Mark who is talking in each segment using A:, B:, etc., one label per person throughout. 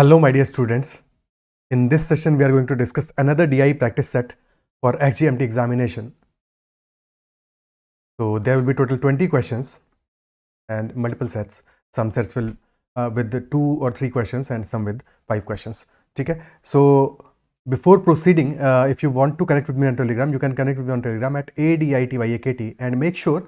A: Hello, my dear students. In this session, we are going to discuss another DI practice set for HGMT examination. So there will be total 20 questions and multiple sets. Some sets will with the 2 or 3 questions and some with 5 questions. Okay. So before proceeding, if you want to connect with me on Telegram, you can connect with me on Telegram at ADITYAKT and make sure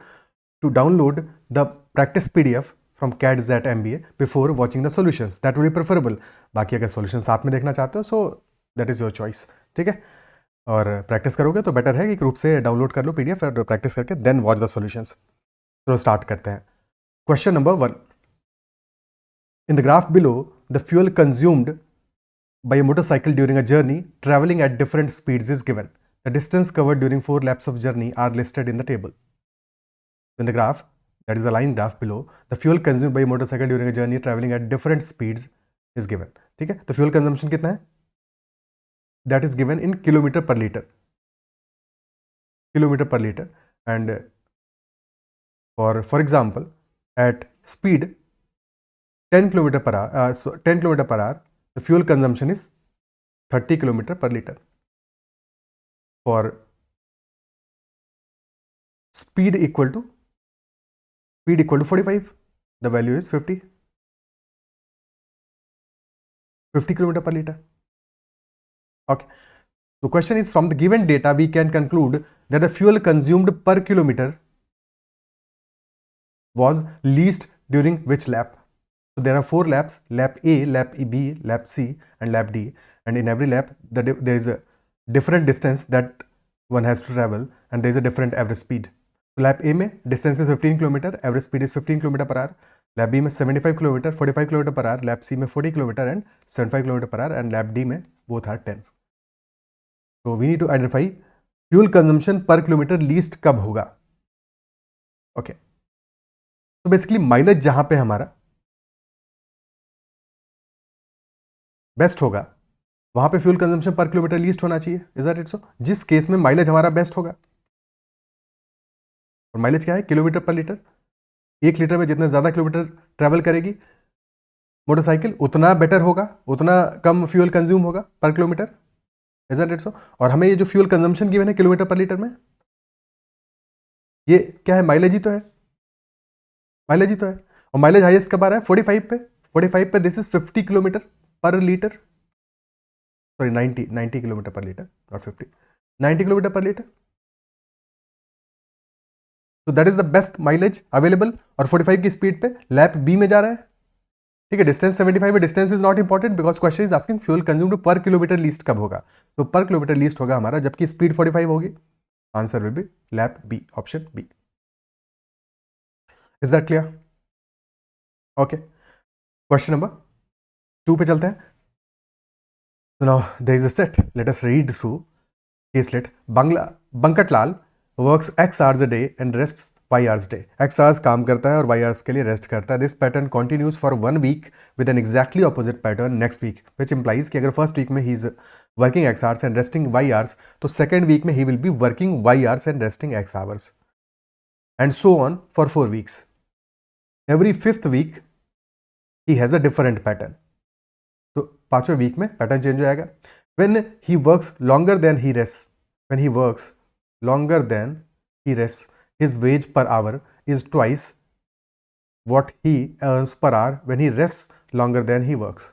A: to download the practice PDF from CAT-XAT MBA before watching the solutions. That will be preferable. बाकी अगर solution साथ में देखना चाहते हो, so that is your choice. ठीक है, और प्रैक्टिस करोगे तो बेटर है कि ग्रुप से डाउनलोड कर लो PDF और प्रैक्टिस करके देन वॉच द सॉल्यूशंस. तो स्टार्ट करते हैं. Question number 1. In the graph below, the fuel consumed by a motorcycle during a journey traveling at different speeds is given. The distance covered during 4 laps of journey are listed in the table. In the graph, that is the line graph below, the fuel consumed by a motorcycle during a journey traveling at different speeds is given. ठीक है, तो fuel consumption कितना है? That is given in kilometer per liter. Kilometer per liter. And for example, at speed 10 km per hour, 10 km per hour, the fuel consumption is 30 km per liter. For speed equal to 45, the value is 50 km per liter. Okay. The question is, from the given data, we can conclude that the fuel consumed per kilometer was least during which lap? So there are 4 laps: lap A, lap B, lap C, and lap D. And in every lap, there is a different distance that one has to travel, and there is a different average speed. So lap A में distance is 15 km, average speed is 15 km per hour. Lap B में 75 km, 45 km per hour. Lap C में 40 km and 75 km per hour. And lap D में both are 10. So we need to identify fuel consumption per kilometer least कब होगा. Okay. तो basically mileage जहां पे हमारा best होगा वहां पे फ्यूल कंजम्पशन पर किलोमीटर लीस्ट होना चाहिए. Is that it so? जिस केस में माइलेज हमारा बेस्ट होगा, और माइलेज क्या है? किलोमीटर पर लीटर. 1 लीटर में जितना ज्यादा किलोमीटर ट्रेवल करेगी मोटरसाइकिल, उतना बेटर होगा, उतना कम फ्यूल कंज्यूम होगा पर kilometre. Is that it so? और हमें ये जो फ्यूल कंजम्पशन गिवन है किलोमीटर पर लीटर में, ये क्या है? माइलेज ही तो है. माइलेज ही तो है. और माइलेज हाईएस्ट कब आ रहा है? 45 पे. 45 पे दिस इज 50 किलोमीटर पर लीटर. सॉरी, 90 किलोमीटर पर लीटर, नॉट 50. 90 किलोमीटर पर लीटर. तो that is the best mileage available. और 45 की स्पीड पे लैप बी में जा रहा है. ठीक है, डिस्टेंस 75 है. Distance is not important because question is asking fuel consumed पर किलोमीटर लीस्ट कब होगा. तो पर किलोमीटर लीस्ट होगा हमारा जबकि स्पीड 45 होगी. Answer will be lap B, option B. Is that clear? Okay. Question number 2 पे चलते हैं. So now there is a set. Let us read through. Caselet. Bankatlal works X hours a day and rests Y hours a day. X hours काम करता है और Y hours के लिए rest करता है. This pattern continues for 1 week with an exactly opposite pattern next week, which implies कि अगर first week में he is working X hours and resting Y hours, तो second week में he will be working Y hours and resting X hours, and so on for 4 weeks. Every 5th week he has a different pattern. तो 5वें week में pattern change हो जाएगा. When he works longer than he rests, his wage per hour is twice what he earns per hour when he rests longer than he works.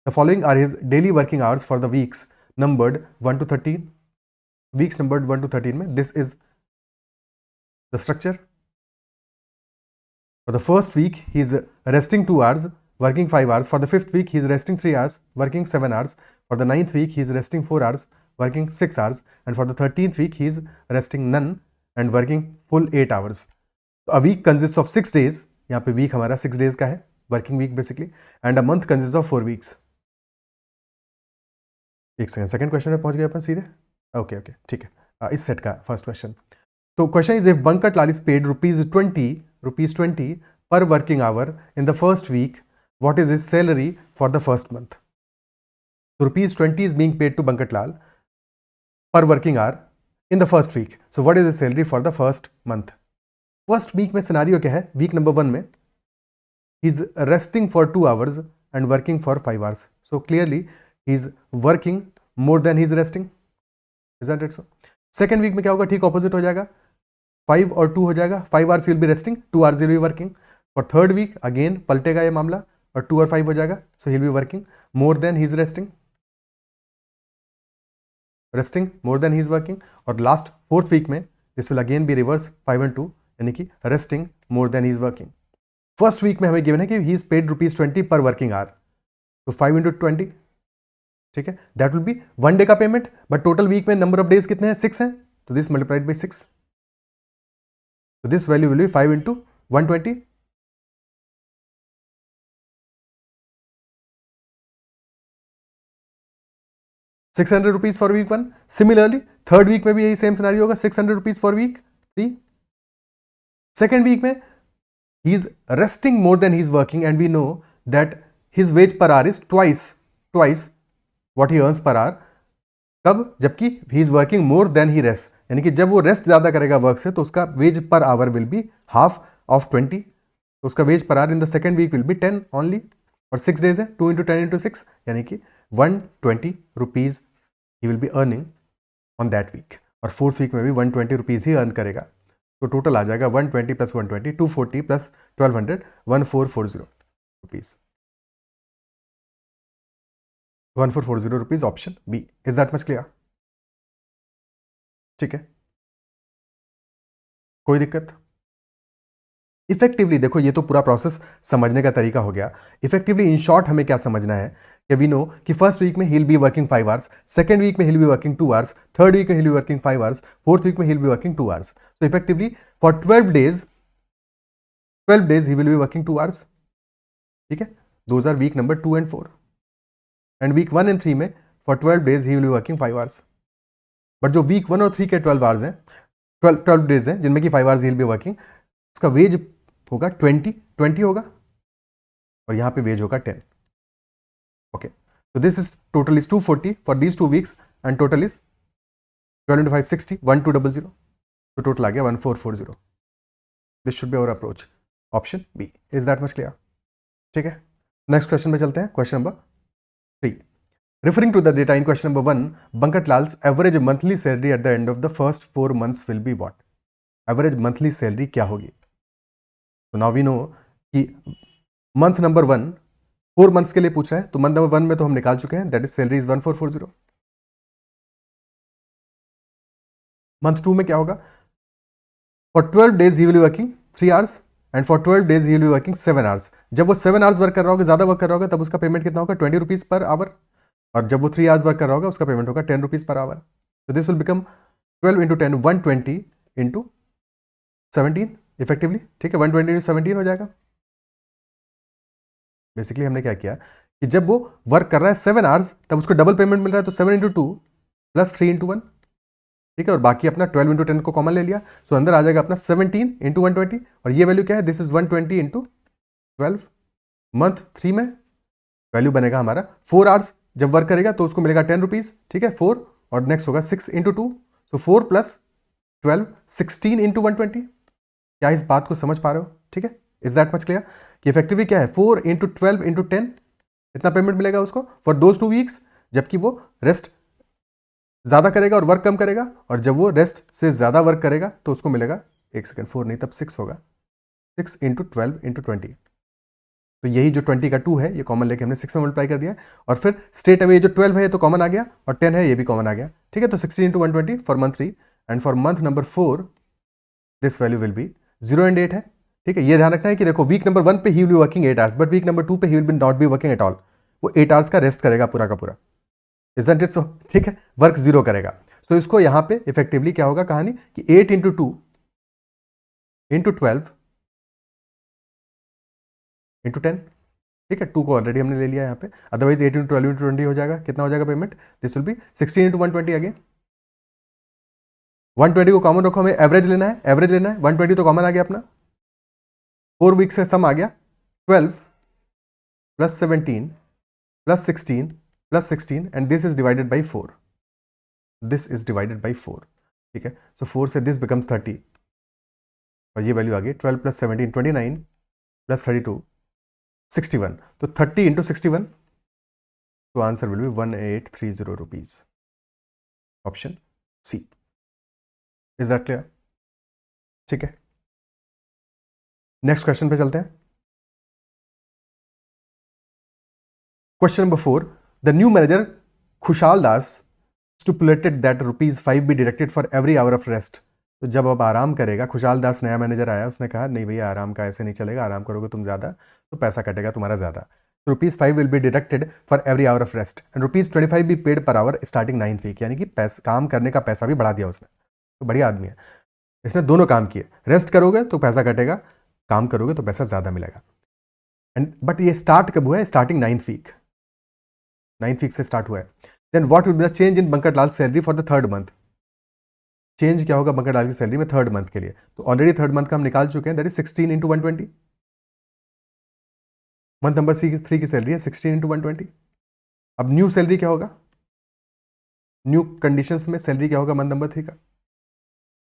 A: The following are his daily working hours for the weeks numbered 1 to 13. Weeks numbered 1 to 13 में this is the structure. For the first week he is resting 2 hours, working 5 hours. For the 5th week, he is resting 3 hours, working 7 hours. For the 9th week, he is resting 4 hours, working 6 hours. And for the 13th week, he is resting none and working full 8 hours. So a week consists of 6 days. यहाँ पे week हमारा 6 days का है, working week basically. And a month consists of 4 weeks. एक second question में पहुंच गए अपन सीधे. ओके, ठीक है. इस सेट का फर्स्ट क्वेश्चन. तो question is, if Bankatlal is paid rupees 20 per working hour in the first week, what is his salary for the first month? So rupees 20 is being paid to Bankatlal per working hour in the first week. So what is his salary for the first month? First week में scenario क्या है? Week number 1 में he is resting for 2 hours and working for 5 hours. So clearly he is working more than he is resting. Isn't it so? Second week में क्या होगा? ठीक opposite हो जाएगा, 5 और 2 हो जाएगा. 5 hours he will be resting, 2 hours he will be working. For third week again पलटेगा ये मामला और 2 और 5 हो जाएगा. So he will be working more than he is resting more than he is working. और last fourth week में this will again be reverse, 5 and 2, यानी कि resting more than he is working. First week में हमें given है कि he is paid ₹20 पर working hour, तो 5 into 20, ठीक है, दैट विल बी 1 डे का पेमेंट. बट टोटल वीक में नंबर ऑफ डेज कितने हैं? 6 हैं, तो दिस मल्टीप्लाइड बाई 6, तो this value will be 5 into 120. ₹600 for week 1. Similarly third week में भी यही सेम सिनेरियो होगा, ₹600 फॉर वीक 3. सेकेंड वीक में he is resting more than he is working, and we know that his wage per hour is twice what he earns per hour. कब? जबकि he is working more than he rests, यानी कि जब वो rest ज्यादा करेगा work से तो उसका wage per hour will be half of 20, तो उसका wage per hour in the second week will be 10 only. और 6 डेज है, 2 into 10 into 6, यानी कि ₹120 he will be earning on that week. और फोर्थ वीक में भी ₹120 ही अर्न करेगा, तो टोटल आ जाएगा 120 + 120, 240 + 1200, ₹1440. ₹1440 option B. Is that much clear? ठीक है, कोई दिक्कत? इफेक्टिवली देखो, ये तो पूरा प्रोसेस समझने का तरीका हो गया. इफेक्टिवली इन शॉर्ट हमें क्या समझना है कि वी नो कि फर्स्ट वीक में he will be working 5 hours, second week में he will be working 2 hours, third week में he will be working 5 hours, fourth week में he will be working 2 hours. So effectively for 12 days he will be working 2 hours. ठीक है, those are week number 2 and 4. And week 1 and 3 में for 12 days he will be working 5 hours. But जो week 1 और 3 के 12 hours हैं, 12 days हैं जिनमें कि 5 hours he will be working, उसका वेज होगा 20 होगा, और यहाँ पे वेज होगा 10. Okay, so this is total is 240 for these 2 weeks, and total is 12 into 5 60, 1200, तो टोटल आ गया 1440. This should be our approach, option B. Is that much clear? ठीक है, नेक्स्ट क्वेश्चन में चलते हैं. Question number 3. Referring to the data in question number 1, Bankatlal's average monthly salary at the end of the first 4 months will be what? Average monthly salary क्या होगी? तो now we know कि month number 1 4 months के लिए पूछ रहा है, तो मंथ नंबर 1 में तो हम निकाल चुके हैं, that is salary is 1440. Month 2 में क्या होगा? For 12 days he will be working 3 hours, and for 12 days he will be working 7 hours. जब वो 7 hours वर्क कर रहा होगा, ज्यादा वर्क कर रहा होगा, तब उसका पेमेंट कितना होगा? ₹20 पर आवर. और जब वो 3 hours वर्क कर रहा होगा, उसका पेमेंट होगा ₹10 पर आवर. तो this will become 12 into 10, 120 into 17 effectively. ठीक है, 120 into 17 हो जाएगा. बेसिकली हमने क्या किया कि जब वो वर्क कर रहा है 7 hours, तब उसको डबल पेमेंट मिल रहा है, तो 7 into 2 + 3 into 1. ठीक है, और बाकी अपना 12 into 10 को कॉमन ले लिया, सो अंदर आ जाएगा अपना 17 into 120, और ये वैल्यू क्या है? This is 120 into 12. मंथ 3 में वैल्यू बनेगा हमारा 4 hours जब वर्क करेगा तो उसको मिलेगा ₹10. ठीक है, 4, और नेक्स्ट होगा 6 into 2, सो 4 + 12 16 into 120. क्या इस बात को समझ पा रहे हो? ठीक है, इज दैट मच क्लियर कि इफेक्टिवली क्या है? 4 into 12 into 10, इतना पेमेंट मिलेगा उसको फॉर दोज 2 weeks, जबकि वो रेस्ट ज्यादा करेगा और वर्क कम करेगा, और जब वो रेस्ट से ज्यादा वर्क करेगा तो उसको मिलेगा, एक सेकंड, 4 नहीं, तब 6 होगा, 6 into 12 into 20. तो यही जो 20 का 2 है, ये कॉमन लेके हमने 6 में मल्टीप्लाई कर दिया, और फिर स्ट्रेट अवे जो 12 है ये तो कॉमन आ गया, और 10 है ये भी कॉमन आ गया. ठीक है, तो 16 into 120 for month 3, and for month number 4 this value will B 0 and 8 है. ठीक है, ये ध्यान रखना है कि देखो वीक नंबर 1 पे he will be working 8 hours, but week number 2 पे he will be not be working at all. वो 8 hours का रेस्ट करेगा पूरा का पूरा. Isn't it so? ठीक है, वर्क 0 करेगा. तो इसको यहां पे इफेक्टिवली क्या होगा कहानी कि 8 into 2 into 12 into 10. ठीक है, 2 को ऑलरेडी हमने ले लिया यहाँ पे, अदरवाइज 8 into 12 into 20 हो जाएगा. कितना हो जाएगा payment? This will be 16 into 120 again. 120 को कॉमन रखो, हमें एवरेज लेना है, 120 तो कॉमन आ गया अपना. 4 वीक्स से सम आ गया 12 + 17 + 16 + 16, and this is divided by 4. This is divided by 4. ठीक है, so 4 से this becomes 30, और ये वैल्यू आ गई 12 + 17 29 + 32 61, तो 30 into 61, तो answer will be 1830 rupees, option C. Is that clear? ठीक है, नेक्स्ट क्वेश्चन पे चलते हैं। Question number 4, the new manager Khushal Das stipulated that ₹5 be deducted for every hour of rest. तो जब अब आराम करेगा, खुशाल दास नया मैनेजर आया, उसने कहा नहीं भैया आराम का ऐसे नहीं चलेगा, आराम करोगे तुम ज़्यादा तो पैसा कटेगा तुम्हारा ज़्यादा। तो ₹5 will be deducted for every hour of rest and ₹25 be paid per hour starting 9th week. यानी कि काम करने का पैसा भी बढ़ा दिया उसने। तो बढ़िया आदमी है, इसने दोनों काम किए, रेस्ट करोगे तो पैसा कटेगा, काम करोगे तो पैसा ज़्यादा मिलेगा। एंड बट ये स्टार्ट कब हुआ है? Starting 9th week, 9th week से स्टार्ट हुआ है। Then what will be the change in Bankar Lal salary for the 3rd month? Change क्या होगा बंकर लाल की सैलरी में 3rd मंथ के लिए? तो ऑलरेडी 3rd मंथ का हम निकाल चुके हैं, that is 16 into 120। Month number 3 की सैलरी है 16 into 120। अब न्यू सैलरी क्या होगा? न्यू कंडीशंस में सैलरी क्या होगा मंथ नंबर 3 का?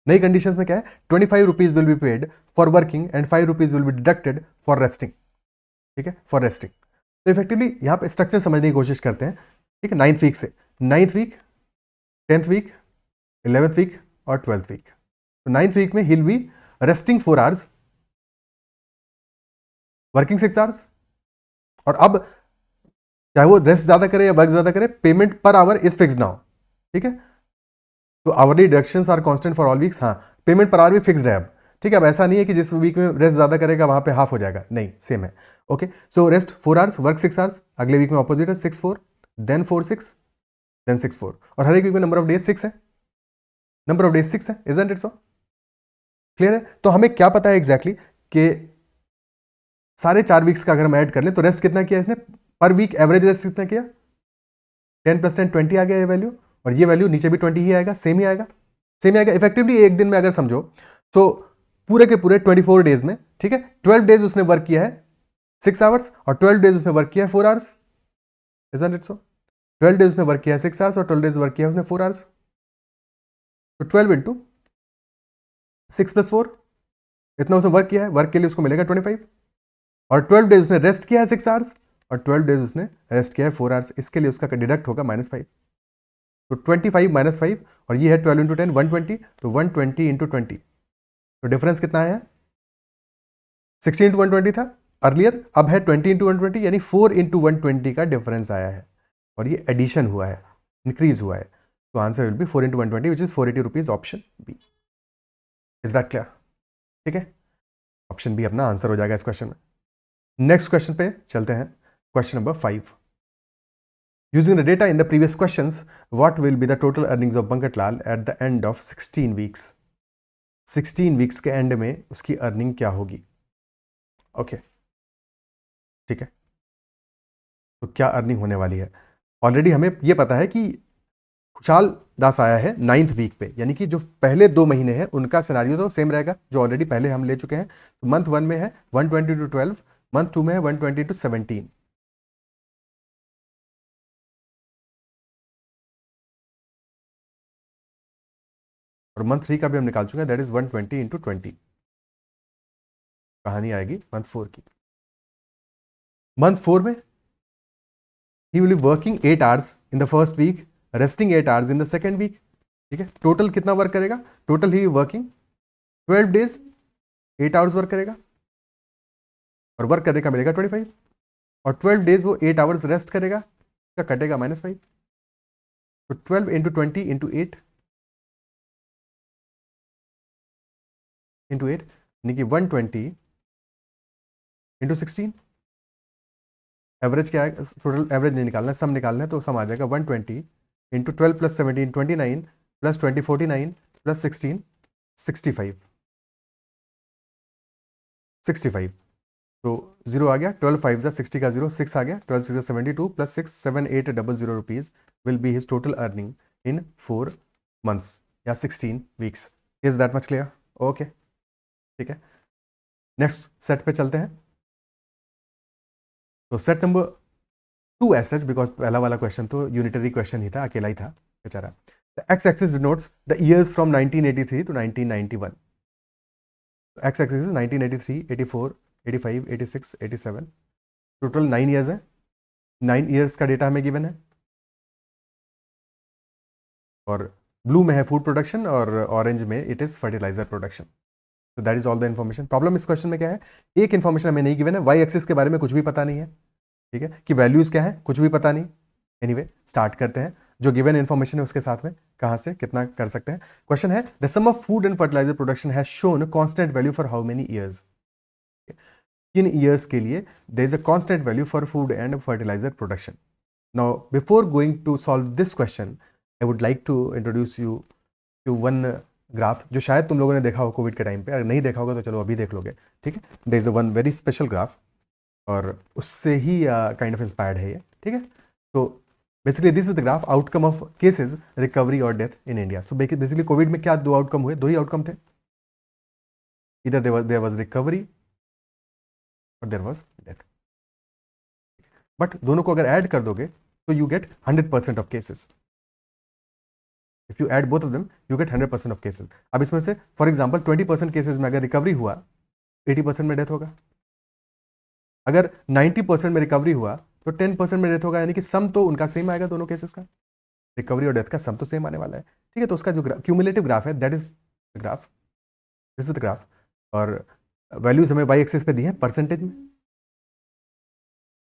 A: नई कंडीशंस में क्या है? 25 rupees will be paid for working and 5 rupees will be deducted for resting. ठीक है, फॉर रेस्टिंग। तो इफेक्टिवली यहां पे स्ट्रक्चर समझने की कोशिश करते हैं। ठीक है, 9th वीक से 9th week, 10th week, 11th week और 12th वीक। तो 9th वीक में he will B resting 4 hours, working 6 hours. और अब चाहे वो रेस्ट ज्यादा करे या वर्क ज्यादा करे, payment per our is fixed now. ठीक है, तो hourly deductions are constant for all weeks. हाँ, पेमेंट पर आवर भी फिक्स्ड है अब। ठीक है, अब ऐसा नहीं है कि जिस वीक में रेस्ट ज्यादा करेगा वहां पे हाफ हो जाएगा, नहीं, सेम है। Okay, so rest 4 hours, work 6 hours. अगले वीक में ऑपोजिट है 6-4, देन 4-6, देन 6-4। और हर एक वीक में नंबर ऑफ डेज 6 है, नंबर ऑफ डेज 6 है। Isn't it so? क्लियर है? तो हमें क्या पता है एग्जैक्टली कि सारे 4 वीक्स का अगर हम ऐड कर लें तो रेस्ट कितना किया इसने पर वीक? एवरेज रेस्ट कितना किया? 10 + 10 20 आ गया ये वैल्यू, और ये वैल्यू नीचे भी 20 ही आएगा, सेम ही आएगा, सेम ही आएगा। इफेक्टिवली एक दिन में अगर समझो तो पूरे के पूरे 24 डेज में, ठीक है, 12 डेज उसने वर्क किया है 6 आवर्स और 12 डेज उसने वर्क किया है 4 hours. Isn't it so? 12 days उसने वर्क किया है 6 आवर्स और 12 डेज वर्क किया है उसने 4 आवर्स। तो 12 इंटू 6 + 4, इतना उसने वर्क किया है, वर्क के लिए उसको मिलेगा 25। और 12 डेज उसने रेस्ट किया है 6 आवर्स और 12 डेज उसने रेस्ट किया है 4 आवर्स, इसके लिए उसका डिडक्ट होगा -5। तो 25 - 5, और ये है 12 इंटू 10 120, तो 120 इंटू 20, तो डिफरेंस कितना है? 16 इंटू 120 था अर्लियर, अब है 20 इंटू 120, यानी 4 इंटू 120 का डिफरेंस आया है, और ये एडिशन हुआ है, इंक्रीज हुआ है। तो answer will be 4 into 120 which is 480 rupees, option B. Is that clear? ठीक है, ऑप्शन बी अपना आंसर हो जाएगा इस क्वेश्चन में। नेक्स्ट क्वेश्चन पे चलते हैं, question number 5। Using the data in the previous questions, what will be the total earnings of Bankat Lal at the end of 16 weeks? 16 weeks के एंड में उसकी अर्निंग क्या होगी? ओके, ठीक है, तो क्या अर्निंग होने वाली है? ऑलरेडी हमें ये पता है कि खुशाल दास आया है 9th वीक पे, यानी कि जो पहले 2 महीने हैं उनका सिनारियो तो सेम रहेगा जो ऑलरेडी पहले हम ले चुके हैं। तो मंथ 1 में है 120 to 12, मंथ 2 में है 120 to 17। और मंथ 3 का भी हम निकाल चुके हैं, दैट इज 120 इंटू 20। कहानी आएगी मंथ 4 की। मंथ 4 में he will be working 8 hours in the first week, resting 8 hours in the second week. ठीक है, टोटल कितना वर्क करेगा? Total he working 12 days 8 hours work करेगा, और वर्क करने का मिलेगा 25, और 12 डेज वो 8 आवर्स रेस्ट करेगा, का कटेगा -5। तो 12 इंटू 20 इंटू 8 इंटू 8, यानी कि 120 इंटू 16। एवरेज क्या है? टोटल एवरेज नहीं निकालना है, सम निकालना है, तो सम आ जाएगा 120 इंटू 12 + 17 29 + 20 49 + 16 65 65। तो 0 आ गया, 12 5 ज़ा 60 का 0, 6 आ गया, 12 6 ज़ा 72 + 6 7800 rupees will be his total earning in 4 months या 16 weeks. Is that much clear? Okay, ठीक है, नेक्स्ट सेट पे चलते हैं। तो set number 2 S H, because पहला वाला क्वेश्चन तो यूनिटरी क्वेश्चन ही था, अकेला ही था बेचारा। The x axis denotes the years from 1983 to 1991। X axis 1983, 84, 85, 86, 87, total 9 years है, 9 ईयर्स का डेटा हमें गिवन है, और ब्लू में है फूड प्रोडक्शन और ऑरेंज में इट इज फर्टिलाइजर प्रोडक्शन. तो that is all the information. Problem इस क्वेश्चन में क्या है, एक इन्फॉर्मेशन हमें नहीं गिवन है, वाई एक्सिस के बारे में कुछ भी पता नहीं है, ठीक है, कि वैल्यूज क्या है कुछ भी पता नहीं. एनीवे स्टार्ट करते हैं, जो गिवन इन्फॉर्मेशन है उसके साथ में कहां से कितना कर सकते हैं. क्वेश्चन है the sum of food and fertiliser production has shown constant value for how many years. किन ईयर्स के लिए there is a constant value for food and fertiliser production. Now before going to solve this question I would like to introduce you to one graph जो शायद तुम लोगों ने देखा हो कोविड के टाइम पे. अगर नहीं देखा होगा तो चलो अभी देख लोगे, ठीक है. There is a one very special graph और उससे ही काइंड ऑफ इंस्पायर्ड है ये, ठीक है. तो basically this is the graph outcome of cases recovery और death in India. So basically Covid में क्या दो आउटकम हुए, दो ही आउटकम थे, इधर देयर वाज रिकवरी और देयर वाज डेथ. बट दोनों को अगर ऐड कर दोगे तो you get 100% of cases. If you add both of them you get 100% of cases. अब इसमें से फॉर एग्जांपल 20% केसेस में अगर रिकवरी हुआ 80% में डेथ होगा. अगर 90% में रिकवरी हुआ तो 10% में डेथ होगा. यानी कि सम तो उनका सेम आएगा दोनों केसेस का, रिकवरी और डेथ का सम तो सेम आने वाला है, ठीक है. तो उसका जो क्यूमुलेटिव ग्राफ है that is the graph, this is the graph. और वैल्यूज हमें वाई एक्सिस पे दी है परसेंटेज में,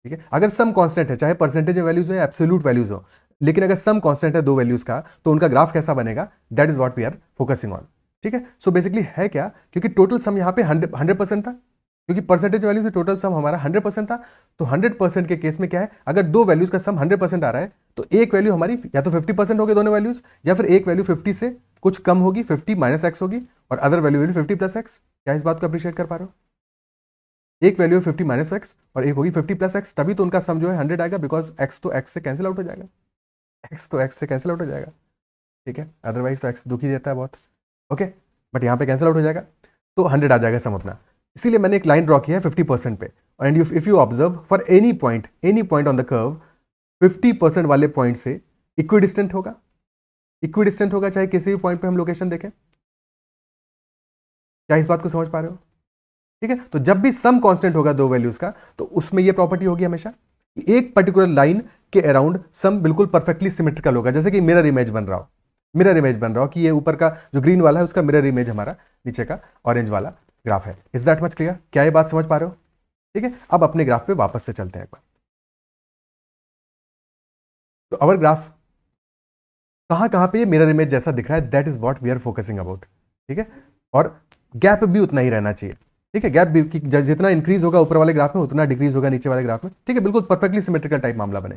A: ठीक है. अगर सम कांस्टेंट है, चाहे परसेंटेज वैल्यूज हो या एब्सोल्यूट वैल्यूज हो, लेकिन अगर सम कांस्टेंट है दो वैल्यूज का तो उनका ग्राफ कैसा बनेगा, that is what we are focusing on, ठीक है. सो बेसिकली है क्या, क्योंकि टोटल सम यहाँ पे 100% था, क्योंकि परसेंटेज वैल्यू से टोटल सम हमारा 100% था. तो 100% के केस में क्या है, अगर दो वैल्यूज का सम 100% आ रहा है तो एक वैल्यू हमारी या तो 50% होगी दोनों वैल्यूज, या फिर एक वैल्यू 50 से कुछ कम होगी, 50 माइनस एक्स होगी, और अदर वैल्यू 50 प्लस एक्स. क्या इस बात को अप्रिशिएट कर पा रहे हो, एक वैल्यू 50 माइनस एक्स और एक होगी 50 प्लस एक्स, तभी तो उनका सम जो है 100 आएगा, बिकॉज एक्स तो एक्स से कैंसिल आउट हो जाएगा, एक्स तो एक्स से कैंसिल आउट हो जाएगा, ठीक है. अदरवाइज तो एक्स दुखी देता है बहुत, ओके, बट यहाँ पे कैंसिल आउट हो जाएगा तो 100 आ जाएगा सम अपना. इसीलिए मैंने एक लाइन ड्रॉ किया है 50% पे. And if you observe for any point on the curve 50% वाले पॉइंट से इक्विडिस्टेंट होगा, इक्विडिस्टेंट होगा चाहे किसी भी पॉइंट पे हम लोकेशन देखें. क्या इस बात को समझ पा रहे हो, ठीक है. तो जब भी सम कांस्टेंट होगा दो वैल्यूज का तो उसमें ये प्रॉपर्टी होगी हमेशा, एक पर्टिकुलर लाइन के अराउंड सम बिल्कुल परफेक्टली सिमेट्रिकल होगा. जैसे कि मिरर इमेज बन रहा हो, मिरर इमेज बन रहा हो कि ये ऊपर का जो ग्रीन वाला है उसका मिरर इमेज हमारा नीचे का ऑरेंज वाला ग्राफ है. इज दैट मच क्लियर, क्या ये बात समझ पा रहे हो, ठीक है. अब अपने ग्राफ पे वापस से चलते हैं एक बार. तो अवर ग्राफ कहां कहां पे ये मिरर इमेज जैसा दिख रहा है, that is what we are focusing about, ठीक है. और गैप भी उतना ही रहना चाहिए, ठीक है. गैप भी जितना इंक्रीज होगा ऊपर वाले ग्राफ में उतना डिक्रीज होगा नीचे वाले ग्राफ में, ठीक है. बिल्कुल परफेक्टली सिमेट्रिकल टाइप मामला बने.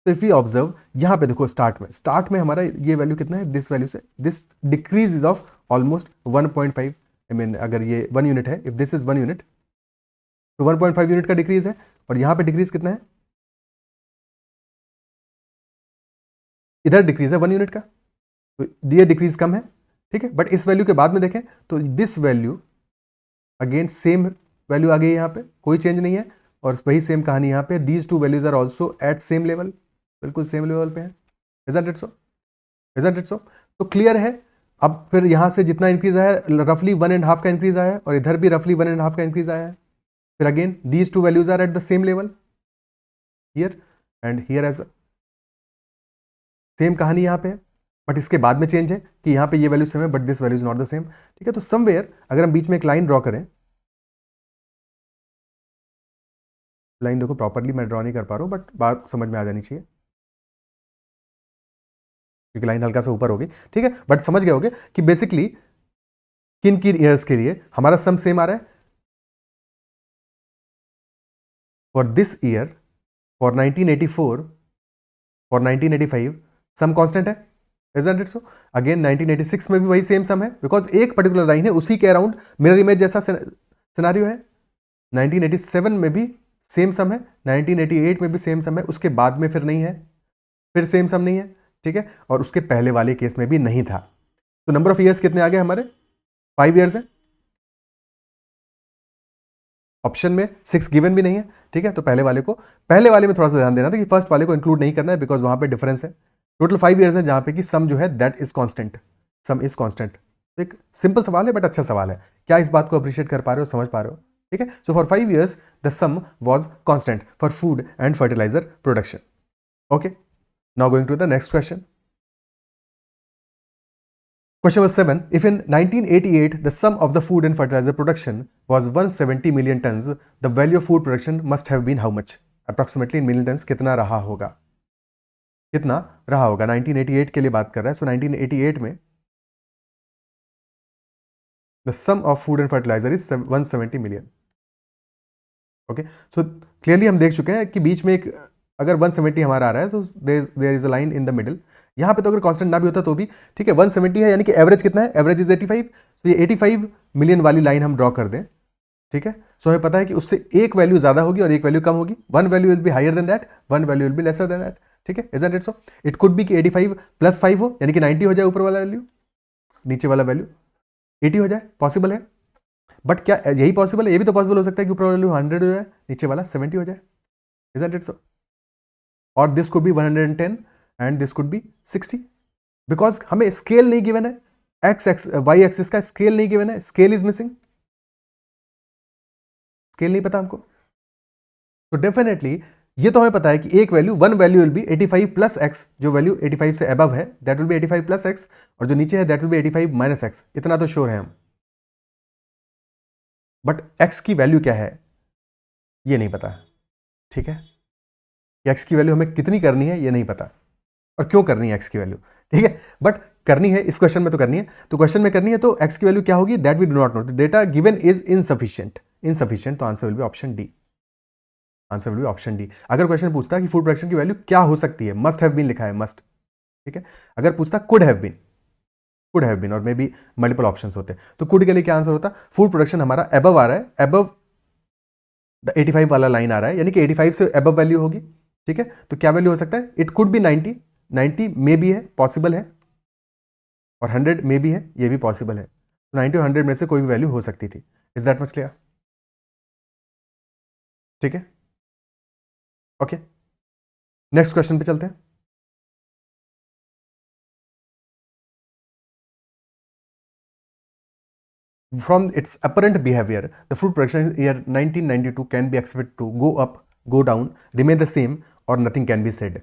A: तो इफ यू ऑब्जर्व यहां पे देखो स्टार्ट में हमारा ये वैल्यू कितना है, दिस वैल्यू से this decrease is of almost 1.5. I mean अगर ये 1 यूनिट है, इफ दिस इज 1 यूनिट तो 1.5 यूनिट का डिक्रीज है. और यहां पे डिक्रीज कितना है, इधर डिक्रीज है 1 यूनिट का, तो ये डिक्रीज कम है, ठीक है. बट इस वैल्यू के बाद में देखें तो this value again same value आ गई, यहाँ पे कोई चेंज नहीं है. और वही सेम कहानी यहाँ पे, these two values are also at same level, बिल्कुल सेम लेवल पे है. Isn't it so, isn't it so. तो क्लियर है. अब फिर यहाँ से जितना इंक्रीज आया है रफली 1.5 का इंक्रीज आया है, और इधर भी रफली 1.5 का इंक्रीज आया है. फिर again these two values are at the same level here and here as same कहानी यहाँ पे है. बट इसके बाद में चेंज है कि यहाँ पे ये वैल्यू सेम है but this value is not the same, ठीक है. तो समवेयर अगर हम बीच में एक लाइन ड्रॉ करें, लाइन देखो प्रॉपर्ली मैं ड्रॉ नहीं कर पा रहा हूँ बट बात समझ में आ जानी चाहिए, क्योंकि लाइन हल्का सा ऊपर होगी, ठीक है. बट समझ गए होगे कि बेसिकली किन किन ईयर्स के लिए हमारा सम सेम आ रहा है. For this year, for 1984, for 1985 sum constant है, isn't it so? अगेन 1986 में भी वही सेम सम है, बिकॉज एक पर्टिकुलर लाइन है उसी के अराउंड मिरर इमेज जैसा सिनारियो है. 1987 में भी सेम सम है, 1988 में भी सेम सम है, उसके बाद में फिर नहीं है, फिर सेम सम नहीं है, ठीक है. और उसके पहले वाले केस में भी नहीं था. तो नंबर ऑफ ईयर्स कितने आ गए हमारे, 5 ईयर्स है. ऑप्शन में 6 गिवन भी नहीं है, ठीक है. तो पहले वाले में थोड़ा सा ध्यान देना था कि फर्स्ट वाले को इंक्लूड नहीं करना है, बिकॉज वहां पे डिफरेंस है. टोटल 5 ईयर्स है जहां पे कि सम जो है that is constant, some is constant. एक सिंपल सवाल है बट अच्छा सवाल है. क्या इस बात को अप्रिशिएट कर पा रहे हो, समझ पा रहे हो, ठीक है. So for 5 years the sum was constant for food and fertiliser production. Okay, now going to the next question. Question number 7. If in 1988 the sum of the food and fertilizer production was 170 million tons, the value of food production must have been how much? Approximately in million tons कितना रहा होगा? कितना रहा होगा? 1988 के लिए बात कर रहा है. So 1988 में the sum of food and fertilizer is 170 million. Okay. So clearly हम देख चुके हैं कि बीच में एक अगर 170 हमारा आ रहा है तो there is a line in the middle. यहाँ पे तो अगर कांस्टेंट ना भी होता तो भी ठीक है. 170 है यानी कि एवरेज कितना है? Average is 85. तो ये 85 मिलियन वाली लाइन हम ड्रॉ कर दें. ठीक है. सो हमें पता है कि उससे एक वैल्यू ज्यादा होगी और एक वैल्यू कम होगी. One value will be higher than that, one value will be lesser than that. ठीक है. Isn't it so? It could be कि 85 प्लस 5 हो यानी कि 90 हो जाए ऊपर वाला वैल्यू, नीचे वाला वैल्यू 80 हो जाए. पॉसिबल है. बट क्या यही पॉसिबल है? ये भी तो पॉसिबल हो सकता है कि ऊपर वाला वैल्यू 100 हो जाए, नीचे वाला 70 हो जाए. Isn't it so? और this could be 110 and this could be 60. Because हमें स्केल नहीं गिवन है. एक्स वाई एक्सिस का स्केल नहीं गिवन है. Scale is missing. स्केल नहीं पता हमको. तो डेफिनेटली ये तो हमें पता है कि एक value, one value will B 85 plus x. जो वैल्यू 85 से अबव है that will B 85 plus x, और जो नीचे है that will B 85 minus x. इतना तो श्योर है हम. बट एक्स की वैल्यू क्या है ये नहीं पता. ठीक है. एक्स की वैल्यू हमें कितनी करनी है ये नहीं पता, और क्यों करनी है एक्स की वैल्यू. ठीक है. बट करनी है, इस क्वेश्चन में तो करनी है. तो क्वेश्चन में करनी है तो एक्स की वैल्यू क्या होगी that we do not know. Data given is insufficient. Insufficient, तो answer will be option D. Answer will be option D. अगर क्वेश्चन पूछता है कि फूड प्रोडक्शन की वैल्यू क्या हो सकती है, मस्ट हैव बीन लिखा है, मस्ट. ठीक है. अगर पूछता कुड हैव बीन और मे बी मल्टीपल ऑप्शंस होते तो कुड के लिए क्या आंसर होता? फूड प्रोडक्शन हमारा अबव आ रहा है, अबव द 85 वाला लाइन आ रहा है यानी कि 85 से अबव वैल्यू होगी. ठीक है. तो क्या वैल्यू हो सकता है? It could B 90. 90 may be है, पॉसिबल है, और 100 में भी है, ये भी पॉसिबल है. तो 90 और 100 में से कोई भी वैल्यू हो सकती थी. Is that much clear? ठीक है. ओके, नेक्स्ट क्वेश्चन पे चलते हैं. From its apparent behavior, the food production in year 1992 can be expected to go up, go down, remain the same, or nothing can be said.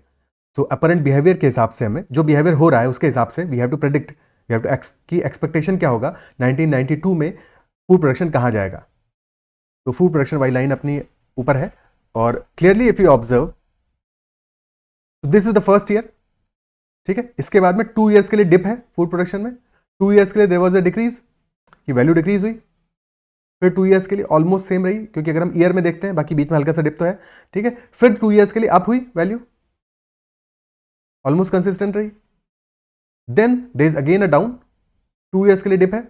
A: So apparent behavior के हिसाब से हमें जो behaviour हो रहा है उसके हिसाब से we have to predict, we have to की एक्सपेक्टेशन क्या होगा 1992 में फूड प्रोडक्शन कहाँ जाएगा. तो फूड प्रोडक्शन वाली लाइन अपनी ऊपर है, और clearly if you observe this is the first year. ठीक है. इसके बाद में 2 ईयर्स के लिए डिप है फूड प्रोडक्शन में. 2 ईयर्स के लिए देयर वाज अ डिक्रीज, की वैल्यू डिक्रीज हुई. फिर 2 ईयर्स के लिए ऑलमोस्ट सेम रही, क्योंकि अगर हम ईयर में देखते हैं बाकी बीच में हल्का सा डिप तो है. ठीक है. फिर 2 ईयर्स के लिए अप हुई वैल्यू, ऑलमोस्ट कंसिस्टेंट रही. Then there is again a down. 2 years के लिए डिप है,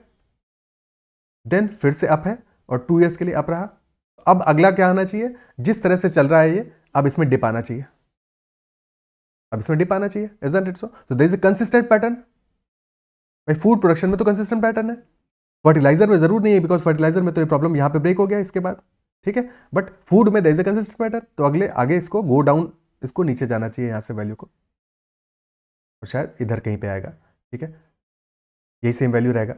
A: देन फिर से अप है, और 2 ईयर्स के लिए अप रहा. अब अगला क्या आना चाहिए? जिस तरह से चल रहा है ये, अब इसमें डिप आना चाहिए. अब इसमें डिप आना चाहिए. Isn't it so? तो there is a consistent pattern. भाई फूड प्रोडक्शन में तो कंसिस्टेंट पैटर्न है, फर्टिलाइजर में जरूर नहीं है, बिकॉज फर्टिलाइजर में तो ये प्रॉब्लम यहां पे ब्रेक हो गया इसके बाद. ठीक है. बट फूड में there is a consistent pattern, तो अगले आगे इसको गो डाउन, इसको नीचे जाना चाहिए यहां से वैल्यू को, और शायद इधर कहीं पे आएगा. ठीक है. यही सेम वैल्यू रहेगा,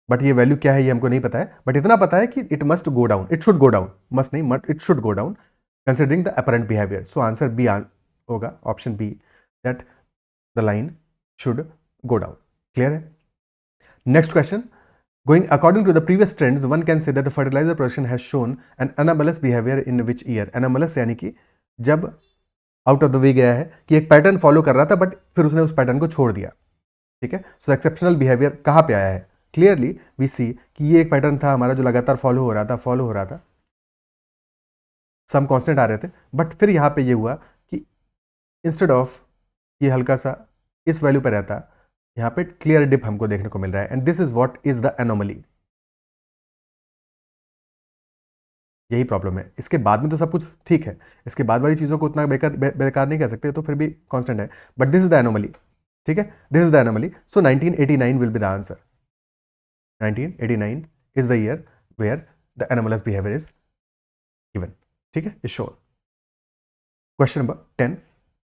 A: बट ये वैल्यू क्या है ये हमको नहीं पता है. बट इतना पता है कि it must go down, it should go down, must नहीं, it should go down considering the apparent behaviour. So answer B होगा, option B, that the line should go down. Clear है? Next question. Going according to the previous trends, one can say that the fertilizer production has shown an anomalous behavior in which year? Anomalous यानी कि जब out of the way गया है, कि एक pattern follow कर रहा था बट फिर उसने उस पैटर्न को छोड़ दिया. ठीक है. सो एक्सेप्शनल बिहेवियर कहाँ पे आया है? क्लियरली वी सी कि ये एक पैटर्न था हमारा जो लगातार फॉलो हो रहा था, सम कांस्टेंट आ रहे थे, बट फिर यहाँ पे ये हुआ कि इंस्टेड ऑफ ये हल्का सा इस वैल्यू पे रहता, यहाँ पे क्लियर डिप हमको देखने को मिल रहा है. And this is what is the anomaly. यही प्रॉब्लम है. इसके बाद में तो सब कुछ ठीक है, इसके बाद वाली चीज़ों को उतना बेकार नहीं कह सकते, तो फिर भी कांस्टेंट है, but this is the anomaly. ठीक है. This is the anomaly. So 1989 will be the answer. 1989 is the year where the anomalous behaviour is given. ठीक है, is shown. Question number 10.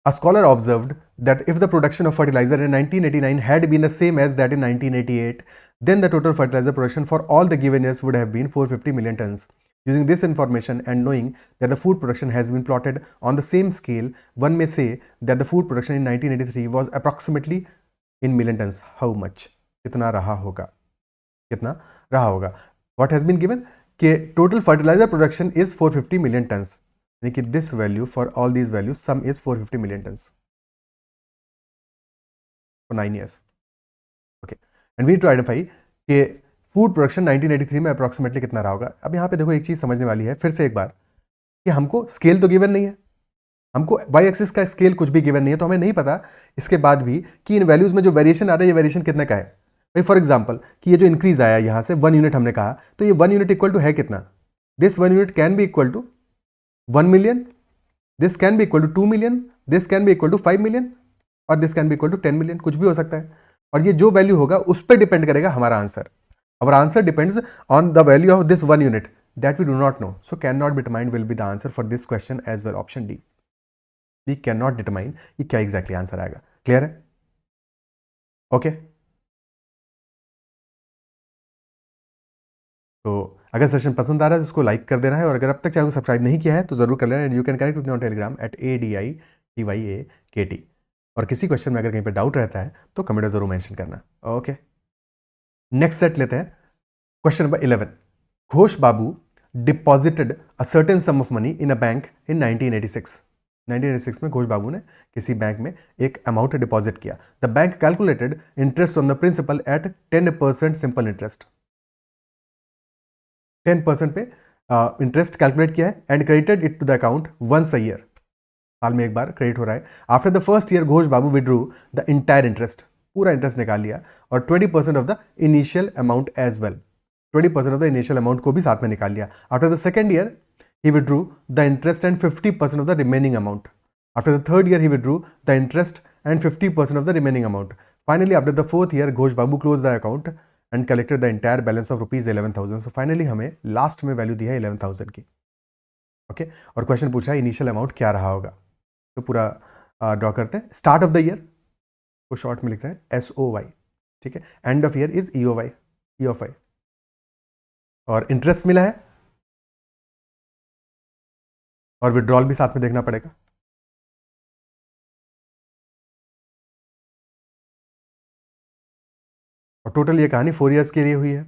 A: A scholar observed that if the production of fertilizer in 1989 had been the same as that in 1988, then the total fertilizer production for all the given years would have been 450 million tons. Using this information and knowing that the food production has been plotted on the same scale, one may say that the food production in 1983 was approximately in million tons. How much? कितना रहा होगा? कितना रहा होगा? What has been given? कि total fertilizer production is 450 million tons. यानी कि this value for all these values sum is 450 million tons for 9 years. Okay, and we need to identify कि फूड प्रोडक्शन 1983 में अप्रॉक्सीमेटली कितना रहा होगा. अब यहाँ पे देखो एक चीज़ समझने वाली है फिर से एक बार कि हमको स्केल तो गिवन नहीं है, हमको वाई एक्सिस का स्केल कुछ भी गिवन नहीं है, तो हमें नहीं पता इसके बाद भी कि इन वैल्यूज़ में जो वेरिएशन आ रहा है ये वेरिएशन कितने का है. भाई फॉर एग्जांपल कि ये जो इंक्रीज आया यहाँ से 1 यूनिट हमने कहा, तो ये 1 यूनिट इक्वल टू है कितना. This 1 unit can be equal to 1 million, this can be equal to 2 million, this can be equal to 5 million और this can be equal to 10 million. कुछ भी हो सकता है और ये जो वैल्यू होगा उस पर डिपेंड करेगा हमारा answer. Our answer depends on the value of this 1 unit that we do not know. So cannot be determined will be the answer for this question as well. Option D. We cannot determine कि क्या exactly answer आएगा. Clear है? Okay. तो अगर session पसंद आ रहा है तो उसको लाइक कर देना है और अगर अब तक चैनल को सब्सक्राइब नहीं किया है तो जरूर कर लेना. And you can connect with me on Telegram @ADITYAKT. और किसी क्वेश्चन में अगर कहीं पे डाउट रहता है तो कमेंट में जरूर मेंशन करना. ओके, नेक्स्ट सेट लेते हैं. Question number 11. Ghosh Babu deposited a certain sum of money in a bank in 1986. 1986 में घोष बाबू ने किसी बैंक में एक अमाउंट डिपॉजिट किया. The bank calculated interest on the principal at 10% simple interest. 10% पे इंटरेस्ट कैलकुलेट किया है and credited it to the account once a year. साल में एक बार क्रेडिट हो रहा है. After the first year Ghosh Babu withdrew the entire interest. पूरा इंटरेस्ट निकाल लिया और 20% of the initial amount as well. 20% of the initial amount को भी साथ में निकाल लिया. After the second year he withdrew the interest and 50% of the remaining amount. After the third year he withdrew the interest and 50% of the remaining amount. Finally after the fourth year Ghosh Babu close the account and collected the entire balance of ₹11,000. So finally हमें last में value दी है 11,000 की. Okay, और question पूछा है initial amount क्या रहा होगा. तो पूरा ड्रॉ करते हैं. स्टार्ट ऑफ द ईयर को शॉर्ट में लिखते हैं SOY. ठीक है, end of year is EOY, E of I. और इंटरेस्ट मिला है और विड्रॉल भी साथ में देखना पड़ेगा. और टोटल ये कहानी 4 ईयर्स के लिए हुई है.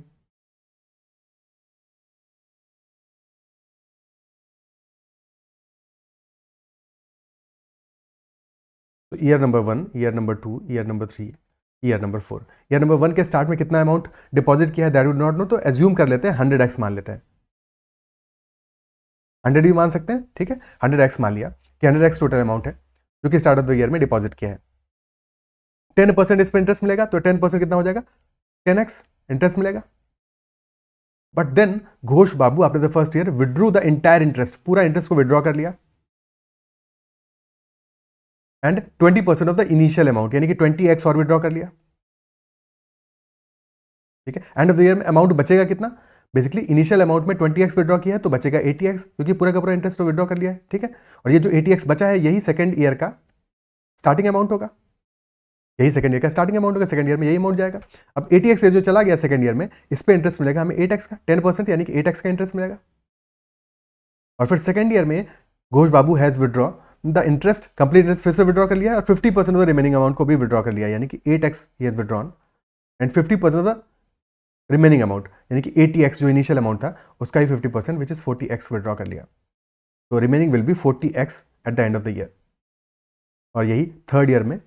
A: तो year number 1, year number 2, year number 3, year number 4. Year number 1 के स्टार्ट में कितना अमाउंट डिपॉजिट किया है दैट वुड नॉट नो. तो एज्यूम कर लेते हैं 100x मान लेते हैं. 100 भी मान सकते हैं. ठीक है, 100x मान लिया कि 100x टोटल अमाउंट है जो कि स्टार्ट ऑफ द ईयर में डिपॉजिट किया है. 10% इस पर इंटरेस्ट मिलेगा तो 10% कितना हो जाएगा 10x इंटरेस्ट मिलेगा. But then Ghosh Babu after the first year withdrew the entire interest. पूरा इंटरेस्ट को विड्रॉ कर लिया and 20% of the initial amount यानी कि 20x और विड्रॉ कर लिया. ठीक है, एंड ऑफ द ईयर में अमाउंट बचेगा कितना. बेसिकली इनिशियल अमाउंट में 20x विड्रॉ किया है तो बचेगा 80x क्योंकि पूरा का पूरा इंटरेस्ट तो विड्रॉ कर लिया है. ठीक है, और ये जो 80x बचा है यही सेकेंड ईयर का स्टार्टिंग अमाउंट होगा. यही सेकंड ईयर का स्टार्टिंग अमाउंट होगा. सेकंड ईयर में यही अमाउंट जाएगा. अब 80x से जो चला गया सेकंड ईयर में इस पे इंटरेस्ट मिलेगा हमें 8x का 10% यानी कि 8x का इंटरेस्ट मिलेगा. और फिर सेकंड ईयर में Ghosh Babu has withdraw the interest, complete interest फिर से विड्रॉ कर लिया और 50% ऑफ द रिमेनिंग अमाउंट को भी विड्रॉ कर लिया यानी कि 8x he has withdrawn and 50% of the remaining amount यानी कि 80x जो इनिशियल अमाउंट था उसका ही 50% विच इज 40x विड्रॉ कर लिया. तो remaining will be 40x eight the end of the year. और यही थर्ड ईयर में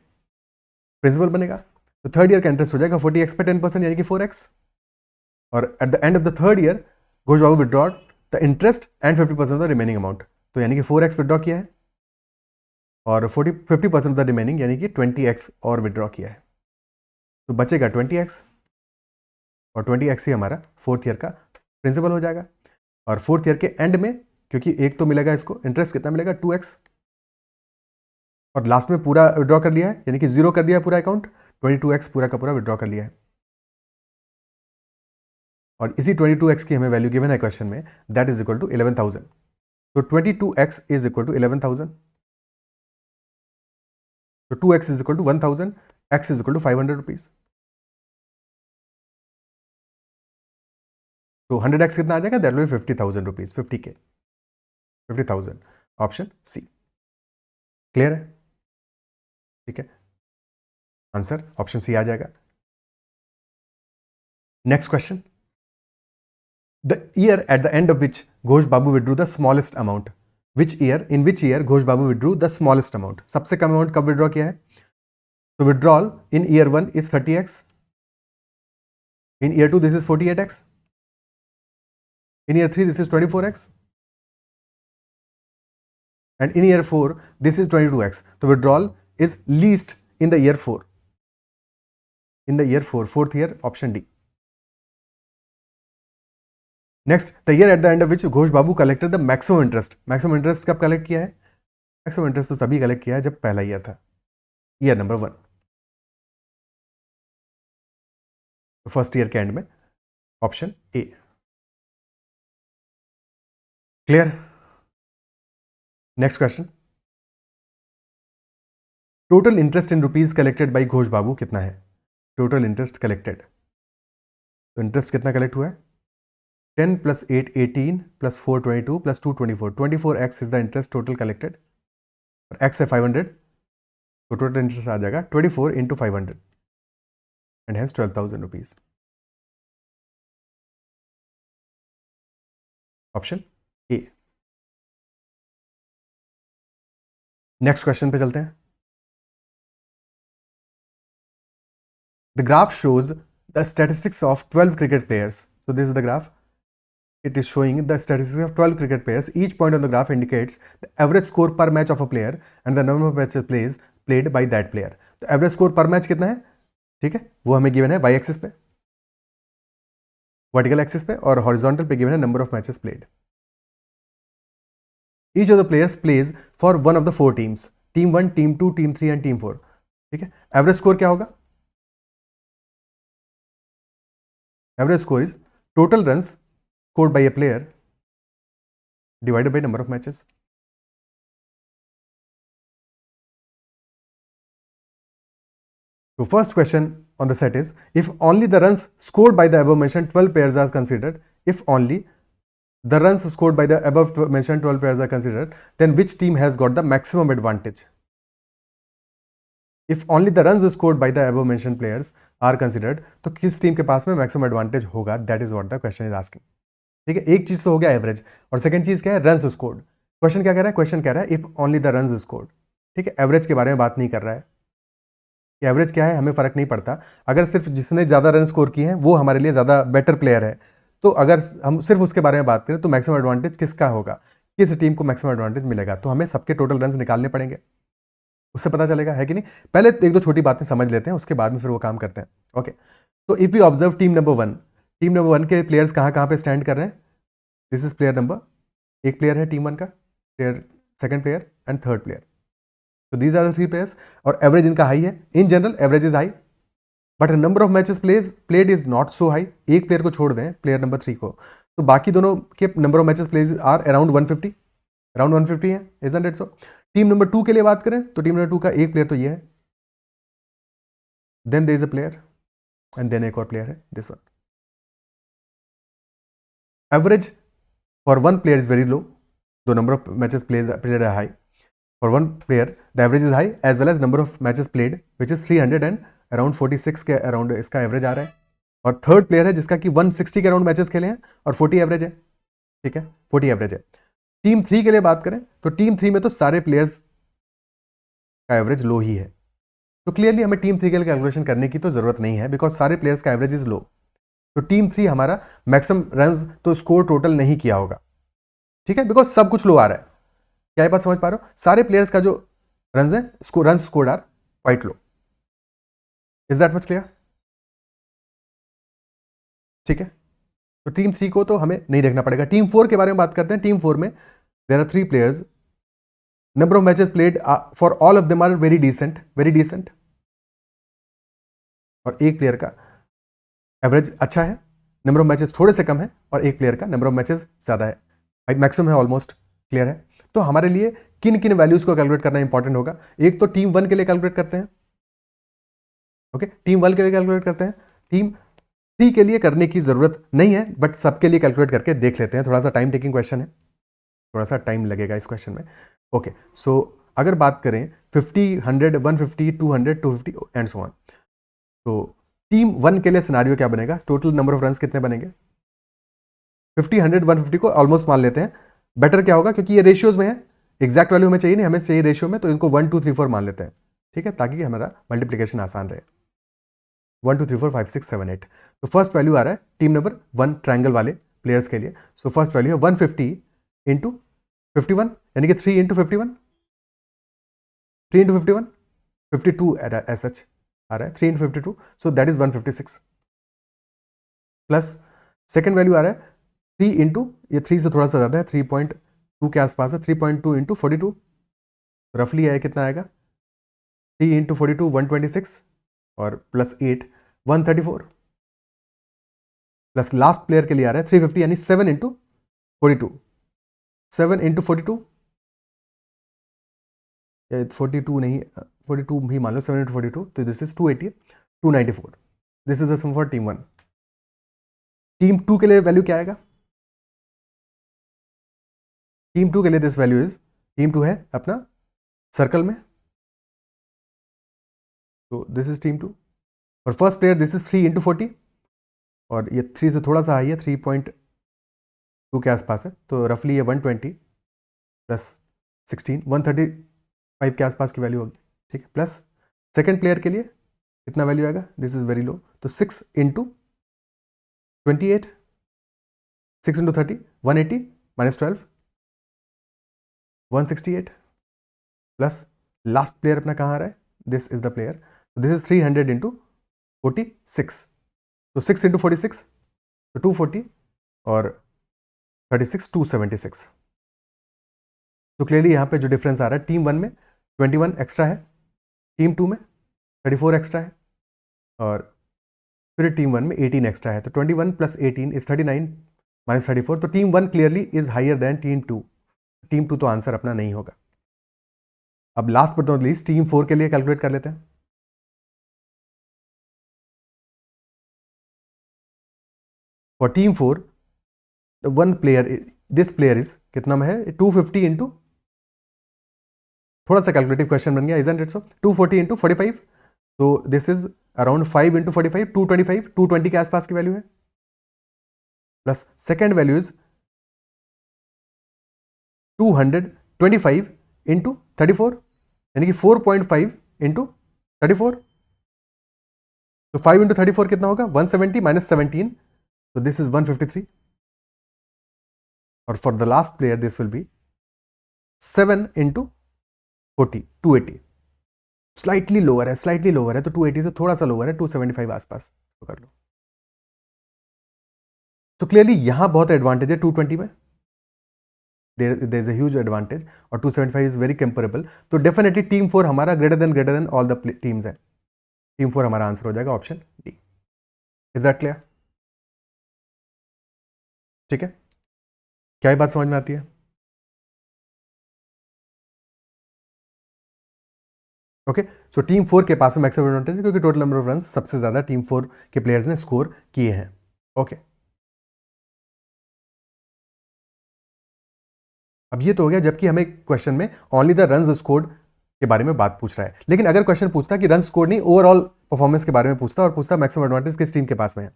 A: प्रिंसिपल बनेगा. तो थर्ड ईयर का इंटरेस्ट हो जाएगा 40x पे 10% यानी कि 4x. और eight the end of the third year Ghosh Babu withdraw the interest and 50% of the remaining amount. तो यानी कि 4x विड्रॉ किया है और 50% ऑफ द रिमेनिंग यानी कि 20x और विड्रॉ किया है. तो बचेगा 20x और 20x ही हमारा फोर्थ ईयर का प्रिंसिपल हो जाएगा. और फोर्थ ईयर के एंड में क्योंकि एक तो मिलेगा इसको इंटरेस्ट कितना मिलेगा 2x और लास्ट में पूरा विड्रॉ कर लिया है यानी कि 0 कर दिया है पूरा अकाउंट. 22x पूरा का पूरा विड्रॉ कर लिया है. और इसी 22x की हमें वैल्यू गिवन है क्वेश्चन में दैट इज इक्वल टू 11,000. तो 22x इज इक्वल टू 11,000. तो 2x is equal to 1000, x is equal to 500 rupees. तो 100x कितना आ जाएगा? That will be 50,000 rupees, 50K, 50,000। Option C. Clear है? ठीक है, आंसर ऑप्शन सी आ जाएगा। Next question, the year at the end of which Ghosh Babu withdrew the smallest amount. Which year, in which year Ghosh Babu withdrew the smallest amount, सबसे कम amount कब withdraw किया है? तो withdrawal in year 1 is 30x, in year 2 this is 48x, in year 3 this is 24x, and in year 4 this is 22x. So withdrawal is least in the year 4, in the year 4, fourth year, option D. Next, the year at the end of which Ghosh Babu collected the maximum interest. Maximum interest कब collect किया है? Maximum interest तो तभी collect किया है जब पहला year था, year number 1, फर्स्ट ईयर के एंड में, option A. Clear? Next question, total interest in rupees collected by Ghosh Babu कितना है? टोटल इंटरेस्ट कलेक्टेड, तो इंटरेस्ट कितना कलेक्ट हुआ है? 10 + 8 18 + 4 22 + 2 24, 24x is the interest total collected, और x है 500, तो टोटल इंटरेस्ट आ जाएगा 24 × 500 and has 12,000 rupees. Option A. Next question पे चलते हैं। The graph shows the statistics of 12 cricket players. So this is the graph. It is showing the statistics of 12 cricket players. Each point on the graph indicates the average score per match of a player and the number of matches played by that player. तो average score per match कितना है? ठीक है, वो हमें given है Y axis पे, vertical axis पे, और हॉरिजॉन्टल पे गिवन है number of matches played. Each of the players plays for one of the 4 teams, team 1, team 2, team 3 and team 4. ठीक है, एवरेज स्कोर क्या होगा? Average score is total runs scored by a player divided by number of matches. So first question on the set is, if only the runs scored by the above mentioned 12 players are considered, if only the runs scored by the above mentioned 12 players are considered, then which team has got the maximum advantage? If only the runs scored by the above mentioned players are considered, तो किस team के पास में maximum advantage होगा? That is what the question is asking. ठीक है, एक चीज तो हो गया एवरेज, और सेकंड चीज क्या है? Runs scored. क्वेश्चन क्या कह रहा है? क्वेश्चन कह रहा है if only the runs scored. ठीक है, एवरेज के बारे में बात नहीं कर रहा है कि एवरेज क्या है, हमें फर्क नहीं पड़ता। अगर सिर्फ जिसने ज्यादा रन स्कोर किए हैं वो हमारे लिए ज्यादा बेटर प्लेयर है, तो अगर हम सिर्फ उसके बारे में बात करें तो मैक्सिमम एडवांटेज किसका होगा, किस टीम को मैक्सिमम एडवांटेज मिलेगा, तो हमें सबके टोटल रन निकालने पड़ेंगे, उससे पता चलेगा, है कि नहीं। पहले एक दो छोटी बातें समझ लेते हैं, उसके बाद में फिर वो काम करते हैं। ओके, तो if you observe team number 1, team number 1 के प्लेयर्स कहाँ पे स्टैंड कर रहे हैं? दिस इज प्लेयर नंबर, एक प्लेयर है टीम 1 का, player second player and third player, तो दीज आर द 3 प्लेयर्स, और एवरेज इनका हाई है। In general average is high, but number of matches played is not so high. एक player को छोड़ दें, प्लेयर नंबर 3 को, तो बाकी दोनों के number of matches plays are around 150, around 150 है, isn't it so? Team number 2 के लिए बात करें तो टीम नंबर 2 का एक प्लेयर तो ये है, then there is a player and then एक और प्लेयर है, this one. Average for one player is very low, the number of matches played are high. For one player the average is high as well as number of matches played which is 300 and around 46 के around इसका average आ रहा है। और third player है जिसका कि 160 के around matches खेले हैं और 40 एवरेज है। ठीक है, 40 एवरेज है। टीम 3 के लिए बात करें तो टीम 3 में तो सारे प्लेयर्स का एवरेज लो ही है, तो क्लियरली हमें टीम 3 के लिए कैलकुलेशन करने की तो जरूरत नहीं है, बिकॉज सारे प्लेयर्स का एवरेज इज लो। तो टीम 3 हमारा मैक्सिमम रन्स तो स्कोर टोटल नहीं किया होगा, ठीक है, बिकॉज सब कुछ लो आ रहा है। क्या ये बात समझ पा रहे हो? सारे प्लेयर्स का जो रन्स है, runs scored are quite low. Is that much clear? ठीक है, तो टीम 3 को तो हमें नहीं देखना पड़ेगा। टीम 4 के बारे में बात करते हैं। टीम 4 में there are 3 players, number of matches played for all of them are very decent, और एक प्लेयर का एवरेज अच्छा है, नंबर ऑफ मैचेस थोड़े से कम है, और एक प्लेयर का नंबर ऑफ मैचेस ज्यादा है, मैक्सिमम है ऑलमोस्ट। क्लियर है? तो हमारे लिए किन किन वैल्यूज को कैलकुलेट करना इंपॉर्टेंट होगा? एक तो टीम 1 के लिए कैलकुलेट करते हैं, ओके, टीम 1 के लिए कैलकुलेट करते हैं। टीम 3 के लिए करने की जरूरत नहीं है, बट सबके लिए कैलकुलेट करके देख लेते हैं। थोड़ा सा टाइम टेकिंग क्वेश्चन है, थोड़ा सा टाइम लगेगा इस क्वेश्चन में। ओके, सो अगर बात करें 50, 100, 150, 200, 250 एंड सो ऑन, तो टीम 1 के लिए सिनारियो क्या बनेगा? टोटल नंबर ऑफ रन्स कितने बनेंगे? 50, 100, 150 को ऑलमोस्ट मान लेते हैं। बेटर क्या होगा, क्योंकि ये रेशियोज में है, एग्जैक्ट वैल्यू हमें चाहिए नहीं, हमें चाहिए रेशियो में, तो इनको 1 2 3 4 मान लेते हैं, ठीक है, ताकि हमारा मल्टीप्लिकेशन आसान रहे। 1 2 3 4 5 6 7 8। तो फर्स्ट वैल्यू आ रहा है टीम नंबर 1 ट्रायंगल वाले प्लेयर्स के लिए। सो फर्स्ट वैल्यू है 150 इंटू 51, यानी कि 3 इंटू 51, 3 इंटू 51, 52 एस एच आ रहा है, 3 into 52, so that is 156। Plus second value आ रहा है 3 इंटू, ये 3 से थोड़ा सा ज़्यादा है, 3.2 के आसपास है, 3.2 इंटू 42, रफली है कितना आएगा? 3 इंटू 42 126, और प्लस 8 134, प्लस लास्ट प्लेयर के लिए आ रहा है 350, यानी 7 इंटू 42, 7 इंटू 42, 42 नहीं, 42 भी मान लो, 7 इंटू 42, तो this is 280, 294। This is the sum for team 1। Team 2 के लिए वैल्यू क्या आएगा? टीम 2 के लिए दिस वैल्यू इज, टीम 2 है अपना सर्कल में, तो दिस इज टीम 2। और first player this is 3 into 40, और ये 3 से थोड़ा सा हाई है, 3.2 के आसपास है, तो रफली ये 120 प्लस 16 135 के आसपास की वैल्यू होगी, ठीक है। प्लस सेकेंड प्लेयर के लिए कितना वैल्यू आएगा? दिस इज वेरी लो, तो 6 into 28, 6 into 30, 180 minus 12, 168, plus last player अपना कहाँ आ रहा है? This is the player, this is 300 into 46, तो 6 इंटू 46, तो 240, और 36 276। तो क्लियरली यहाँ पे जो डिफरेंस आ रहा है, टीम 1 में 21 एक्स्ट्रा है, टीम 2 में 34 एक्स्ट्रा है, और फिर टीम 1 में 18 एक्स्ट्रा है, तो 21 प्लस 18 इज 39 माइनस 34, तो team 1 clearly is higher than team 2। Team 2 तो आंसर अपना नहीं होगा। अब last but not least team 4 के लिए कैलकुलेट कर लेते हैं। For team 4 one player, this player is कितना में है? 250 इंटू, थोड़ा सा कैलकुलेटिव क्वेश्चन बन गया, इजंट इट सो? 240 इंटू 45, तो दिस इज अराउंड 5 इंटू 45, 225, 220 के आसपास की वैल्यू है। Plus second value is 225 into 34, यानी कि 4.5 इंटू 34, तो 5 इंटू 34 कितना होगा? 170 माइनस 17, तो दिस इज 153। और for the last player this will be 7 into 40, 280, slightly lower है, स्लाइटली लोअर है, तो 280 से थोड़ा सा लोअर है, 275 आसपास, तो कर लो। तो क्लियरली यहां बहुत एडवांटेज है 220 में, there is a huge advantage, और 275 इज वेरी कंपेरेबल। तो डेफिनेटली टीम 4 हमारा greater than all the teams है। टीम 4 हमारा आंसर हो जाएगा option D. Is that clear? ठीक है, क्या ये बात समझ में आती है? ओके, सो टीम 4 के पास में मैक्सिमम एडवांटेज है, क्योंकि टोटल नंबर ऑफ रन्स सबसे ज्यादा टीम 4 के प्लेयर्स ने स्कोर किए हैं। ओके, अब ये तो हो गया जबकि हमें क्वेश्चन में ओनली द रन्स स्कोर्ड के बारे में बात पूछ रहा है। लेकिन अगर क्वेश्चन पूछता कि रन स्कोर नहीं, ओवरऑल परफॉर्मेंस के बारे में पूछता, और पूछता मैक्सिमम एडवांटेज किस टीम के पास में है,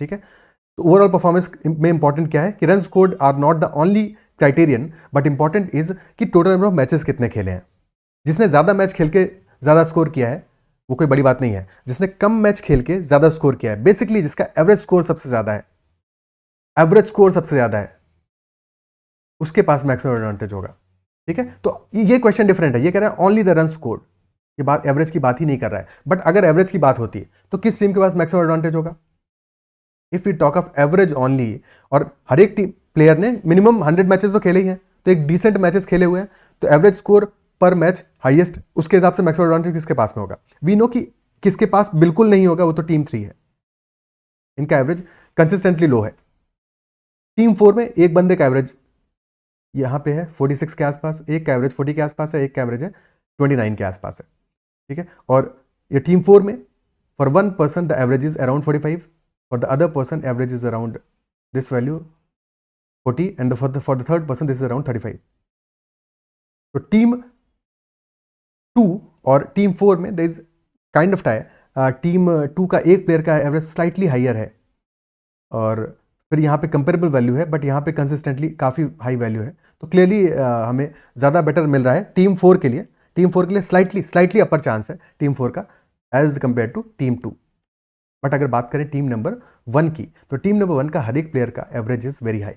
A: ठीक है, तो ओवरऑल परफॉर्मेंस में इंपॉर्टेंट क्या है कि run scored are not the only criterion, but important is कि टोटल नंबर ऑफ मैचेस कितने खेले हैं। जिसने ज्यादा मैच खेल के ज्यादा स्कोर किया है वो कोई बड़ी बात नहीं है, जिसने कम मैच खेल के ज्यादा स्कोर किया है, बेसिकली जिसका एवरेज स्कोर सबसे ज्यादा है, एवरेज स्कोर सबसे ज्यादा है, उसके पास मैक्सिमम एडवांटेज होगा। ठीक है, तो ये क्वेश्चन डिफरेंट है, ये कह रहा है ओनली द रन स्कोर्ड, ये बात एवरेज की बात ही नहीं कर रहा है। बट अगर एवरेज की बात होती है तो किस टीम के पास मैक्सिमम एडवांटेज होगा? If you talk of average only, और हर एक टीम प्लेयर ने मिनिमम 100 मैचेस तो खेले ही हैं, तो एक डिसेंट मैचेस खेले हुए हैं, तो average score per match highest, उसके हिसाब से मैक्सिमम एडवांटेज किसके पास में होगा? वी नो कि किसके पास बिल्कुल नहीं होगा, वो तो टीम 3 है, इनका एवरेज कंसिस्टेंटली लो है। टीम 4 में एक बंदे का एवरेज यहाँ पे है 46 के आसपास, एक का एवरेज 40 के आसपास है, एक का एवरेज है 29 के आसपास है, ठीक है। और ये टीम 4 में for one person the average is around 45, for the other person average is around this value 40 and for the third person this is around 35। तो टीम 2 और टीम 4 में there is kind of tie. Team 2 का एक player का average slightly higher है, और फिर यहाँ पे कंपेरेबल वैल्यू है, बट यहाँ पे कंसिस्टेंटली काफ़ी हाई वैल्यू है। तो क्लियरली हमें ज़्यादा बेटर मिल रहा है टीम 4 के लिए। टीम 4 के लिए स्लाइटली अपर चांस है टीम 4 का एज कंपेयर टू टीम 2। बट अगर बात करें टीम नंबर 1 की, तो टीम नंबर 1 का हर एक प्लेयर का average is very high,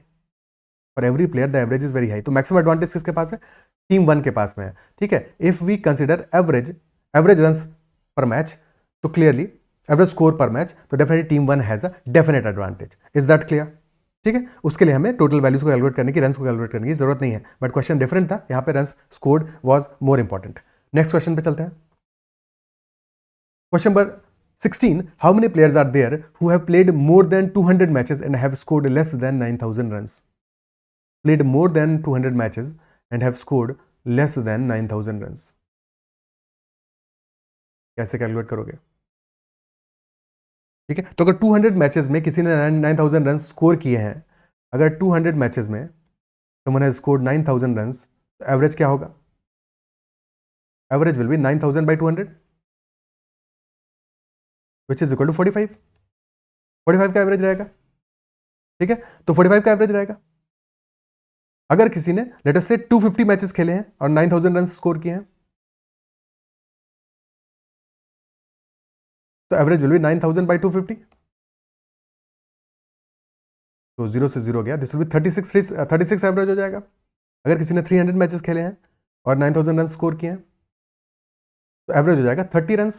A: for every player the average is very high. तो मैक्सिमम एडवांटेज किसके पास है? टीम 1 के पास में है, ठीक है। If we consider average runs per match, तो clearly average score per match, तो definitely team 1 has a definite advantage. Is that clear? ठीक है। उसके लिए हमें टोटल वैल्यूज को कैलकुलेट करने की, रन्स को कैलकुलेट करने की जरूरत नहीं है, बट क्वेश्चन डिफरेंट था, यहाँ पे runs scored was more important. Next question पे चलते हैं। Question number 16, how many players are there who have played more than 200 matches and have scored less than 9000 runs? Played more than 200 matches and have scored less than 9000 runs. कैसे calculate करोगे? ठीक है, तो अगर 200 matches में किसी ने 9000 run score किए हैं, अगर 200 मैचेस में someone has scored 9000 runs, तो एवरेज क्या होगा? Average will be 9000 by 200 which is equal to 45। 45 का एवरेज रहेगा, ठीक है। तो 45 का एवरेज रहेगा। अगर किसी ने लेट अस से 250 मैचेस खेले हैं और 9000 रन स्कोर किए हैं, तो एवरेज विल बी 9000 by 250। तो 0 से 0 गया, दिस विल बी 36 एवरेज हो जाएगा। अगर किसी ने 300 मैचेस खेले हैं और 9000 रन स्कोर किए हैं, तो एवरेज हो जाएगा 30 run.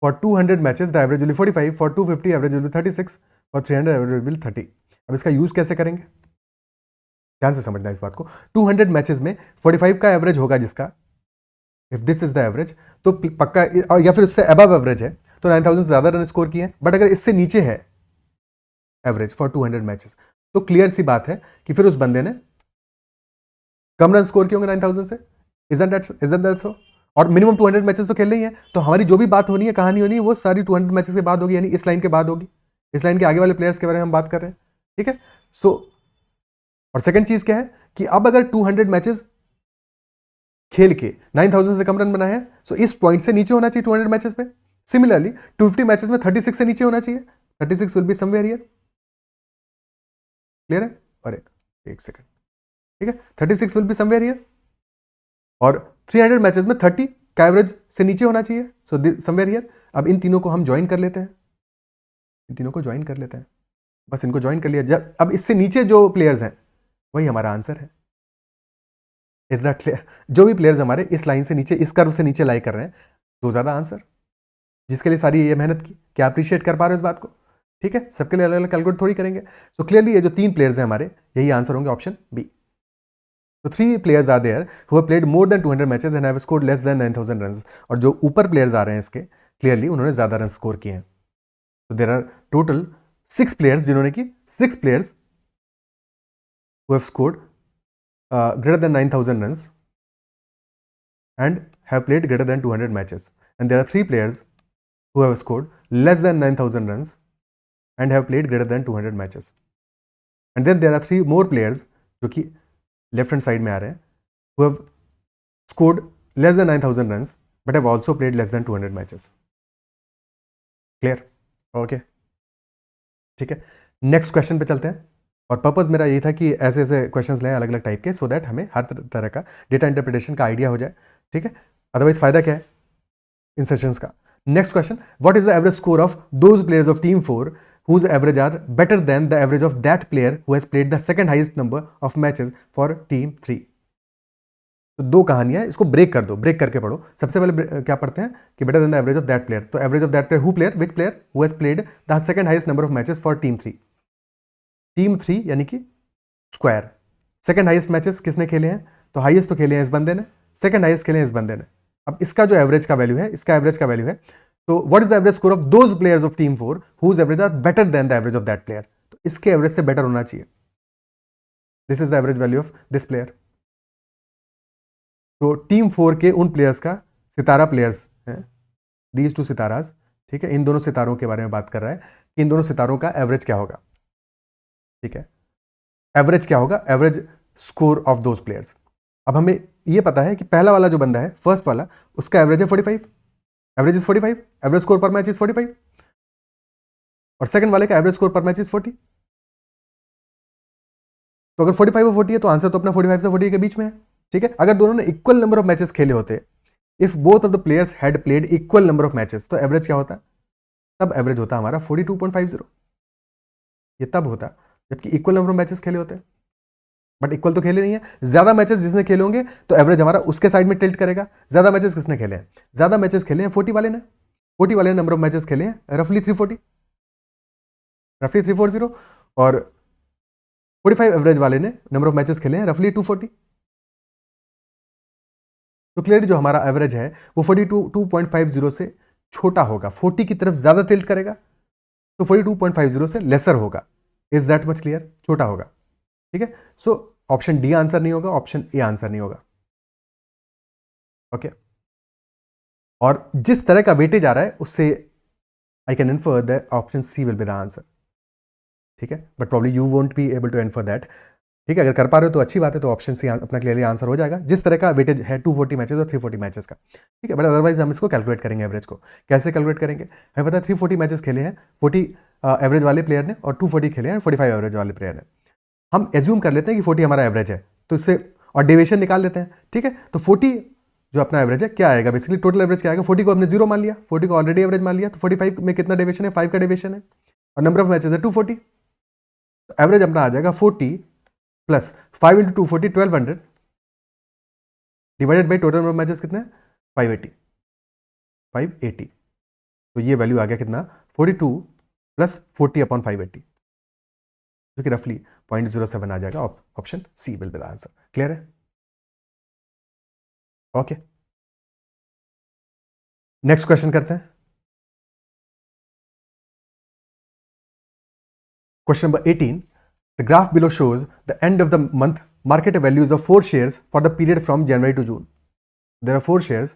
A: For 200 matches the average will be 45, for 250 average will be 36, for 300 average will be 30। अब इसका यूज कैसे करेंगे, ध्यान से समझना इस बात को। 200 मैचेस में 45 का एवरेज होगा जिसका, if this is the average, तो पक्का, या फिर उससे अबव एवरेज है तो 9000 से ज्यादा रन स्कोर किए हैं। बट अगर इससे नीचे है एवरेज फॉर 200 मैचेस, तो क्लियर सी बात है कि फिर उस बंदे ने कम रन स्कोर किए होंगे 9000 से। Isn't that so? और मिनिमम 200 मैचेस तो खेल रही है, तो हमारी जो भी बात होनी है, कहानी होनी है, वो सारी 200 मैचेस के बाद होगी, यानी इस लाइन के बाद होगी, इस लाइन के आगे वाले प्लेयर्स के बारे में हम बात कर रहे हैं, ठीक है। सो और सेकंड चीज क्या है कि अब अगर 200 मैचेस खेल के 9000 से कम रन बनाए हैं, सो इस पॉइंट से नीचे होना चाहिए 200 मैचेस पे। सिमिलरली 250 मैचेस में 36 से नीचे होना चाहिए, 36 will be somewhere here. Clear है? और एक सेकंड, ठीक है, 36 विल बी समवेयर हियर। और 300 मैचेस में 30 का एवरेज से नीचे होना चाहिए, सो समवेयर हियर। अब इन तीनों को हम ज्वाइन कर लेते हैं, इन तीनों को ज्वाइन कर लेते हैं, बस इनको ज्वाइन कर लिया। जब अब इससे नीचे जो प्लेयर्स हैं वही हमारा आंसर है। Is that clear? जो भी प्लेयर्स हमारे इस लाइन से नीचे, इस कर्व से नीचे लाई कर रहे हैं, तो ज्यादा आंसर, जिसके लिए सारी ये मेहनत की, क्या अप्रिशिएट कर पा रहे हो इस बात को? ठीक है, सबके लिए अलग अलग कैलकुलेट थोड़ी करेंगे। सो क्लियरली ये जो 3 प्लेयर्स हैं हमारे, यही आंसर होंगे, ऑप्शन बी। तो 3 players are there who have played more than 200 matches and have scored less than 9000 runs. और जो ऊपर प्लेयर्स आ रहे हैं इसके, क्लियरली उन्होंने ज्यादा रन स्कोर किए हैं। तो देयर आर टोटल 6 प्लेयर्स जिन्होंने की 6 players who have scored greater than 9000 runs and have played greater than 200 matches, and there are 3 players who have scored less than 9000 runs and have played greater than 200 matches, and then there are 3 more players जो कि left hand side में आ रहे हैं, who have scored less than 9000 runs but have also played less than 200 matches. Clear? Okay, ठीक है। Next question पे चलते हैं, और पर्पज़ मेरा यही था कि ऐसे ऐसे क्वेश्चंस लें अलग अलग टाइप के, सो दैट हमें हर तरह का डेटा इंटरप्रिटेशन का आइडिया हो जाए, ठीक है। अदरवाइज फायदा क्या है इन सेशंस का। Next question, what is the average score of those players of team 4 whose average are better than the average of that player who has played the second highest number of matches for team 3? तो 2 कहानियां, इसको break कर दो, break करके पढ़ो। सबसे पहले क्या पढ़ते हैं कि better than the average of that player, तो average of that player who player, which player who has played the second highest number of matches for team 3। Team 3 यानी कि स्क्वायर, सेकंड हाईएस्ट मैचेस किसने खेले हैं, तो highest तो खेले हैं इस बंदे ने, सेकंड हाईएस्ट खेले हैं इस बंदे ने। अब इसका जो एवरेज का वैल्यू है, इसका एवरेज का वैल्यू है, तो what is the average score of those players of team 4 whose average are better than the average of that player. तो इसके एवरेज से बेटर होना चाहिए, this is the average value of this player. तो team 4 के उन players का, सितारा प्लेयर्स हैं, दीज टू सिताराज, ठीक है, इन दोनों सितारों के बारे में बात कर रहा है कि इन दोनों सितारों का एवरेज क्या होगा, ठीक है, एवरेज क्या होगा, average score of those players. अब हमें ये पता है कि पहला वाला जो बंदा है, फर्स्ट वाला, उसका एवरेज है 45, average is 45, average score per match is 45, और सेकंड वाले का average score per match is 40। तो अगर 45 और 40 है तो आंसर तो अपना 45 से 40 के बीच में है, ठीक है। अगर दोनों ने इक्वल नंबर ऑफ मैचेस खेले होते, if both of the players had played equal number of matches, तो एवरेज क्या होता, तब एवरेज होता हमारा 42.50। ये तब होता जबकि इक्वल नंबर ऑफ मैचेस खेले होते, बट इक्वल तो खेले नहीं है। ज्यादा मैचेस जिसने खेले होंगे तो एवरेज हमारा उसके साइड में टिल्ट करेगा। ज्यादा मैचेस किसने खेले हैं, ज्यादा मैचेस खेले हैं 40 वाले ने, 40 वाले ने नंबर ऑफ मैचेस खेले हैं रफली 340, रफली 340, और 45 एवरेज वाले ने नंबर ऑफ मैचेस खेले हैं रफली 240। तो क्लियरली जो हमारा एवरेज है वो 42.50 से छोटा होगा, 40 की तरफ ज्यादा टिल्ट करेगा, तो 42.50 से लेसर होगा। इज दैट मच क्लियर, छोटा होगा, ठीक है। सो ऑप्शन डी आंसर नहीं होगा, ऑप्शन ए आंसर नहीं होगा, ओके। और जिस तरह का वेटेज आ रहा है उससे I can infer that option C will be the answer, ठीक है, but probably you won't be able to infer that, ठीक है। अगर कर पा रहे हो तो अच्छी बात है, तो ऑप्शन सी अपना क्लियरली आंसर हो जाएगा, जिस तरह का वेटेज है 240 मैचेस और 340 मैचेस का, ठीक है। बट अदरवाइज हम इसको कैलकुलेट करेंगे, एवरेज को कैसे कैलकुलेट करेंगे, हमें पता है 340 मैचेस खेले हैं 40 एवरेज वाले प्लेयर ने, और 240 खेले हैं 45 एवरेज वाले प्लेयर ने। हम एज्यूम कर लेते हैं कि 40 हमारा एवरेज है, तो इससे और डेविएशन निकाल लेते हैं, ठीक है। तो 40 जो अपना एवरेज है क्या आएगा, बेसिकली टोटल एवरेज क्या आएगा, 40 को हमने जीरो मान लिया, 40 को ऑलरेडी एवरेज मान लिया, तो 45 में कितना डेविएशन है, 5 का डेविएशन है, और नंबर ऑफ मैचेस है 240, तो एवरेज अपना आ जाएगा 40 plus 5 into 240 1200 divided by total number of matches कितने, 580। तो ये वैल्यू आ गया कितना, 42 प्लस 40 अपॉन 580, जो कि रफली 0.07 आ जाएगा। Option C will be the answer. Clear है, ओके। नेक्स्ट क्वेश्चन करते हैं। Question number 18, the graph below shows the end of the month market values of 4 shares for the period from January to June. There are 4 shares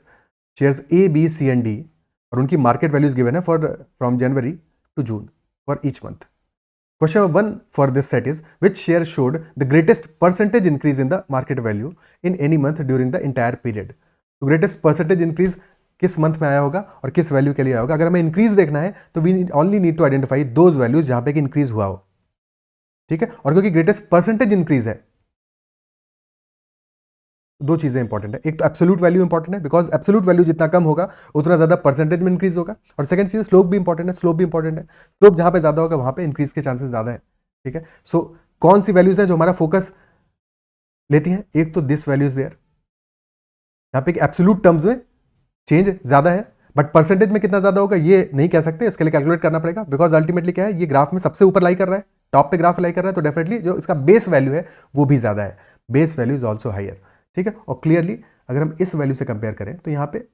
A: A, B, C and D, और उनकी market values given है from January to June for each month. Question number 1 for this set is, which share showed the greatest percentage increase in the market value in any month during the entire period? तो greatest percentage increase किस month में आया होगा और किस value के लिए आया होगा। अगर हमें इंक्रीज देखना है तो we only need to identify those values जहां पे इंक्रीज हुआ हो, ठीक है। और क्योंकि ग्रेटेस्ट परसेंटेज इंक्रीज है, दो चीजें इंपॉर्टेंट है, एक तो एब्सोल्यूट वैल्यू इंपॉर्टेंट है, बिकॉज एब्सोल्यूट वैल्यू जितना कम होगा उतना ज्यादा परसेंटेज में इंक्रीज होगा, और सेकंड चीज स्लोप भी इंपॉर्टेंट है, स्लोप भी इंपॉर्टेंट है, स्लोप जहां पे ज्यादा होगा वहां पे इंक्रीज के चांसेस ज्यादा है, ठीक है। सो कौन सी वैल्यूज है जो हमारा फोकस लेती हैं, एक तो दिस वैल्यूज देयर, यहाँ पे एब्सोल्यूट टर्म्स में चेंज ज्यादा है, बट परसेंटेज में कितना ज्यादा होगा ये नहीं कह सकते, इसके लिए कैलकुलेट करना पड़ेगा, बिकॉज अल्टीमेटली क्या है, ये ग्राफ में सबसे ऊपर लाई कर रहा है, टॉप पे ग्राफ लाई कर रहा है, तो डेफिनेटली जो इसका बेस वैल्यू है वो भी ज्यादा है, base value is also higher, ठीक है। और क्लियरली अगर हम इस वैल्यू से कंपेयर करें तो यहाँ पे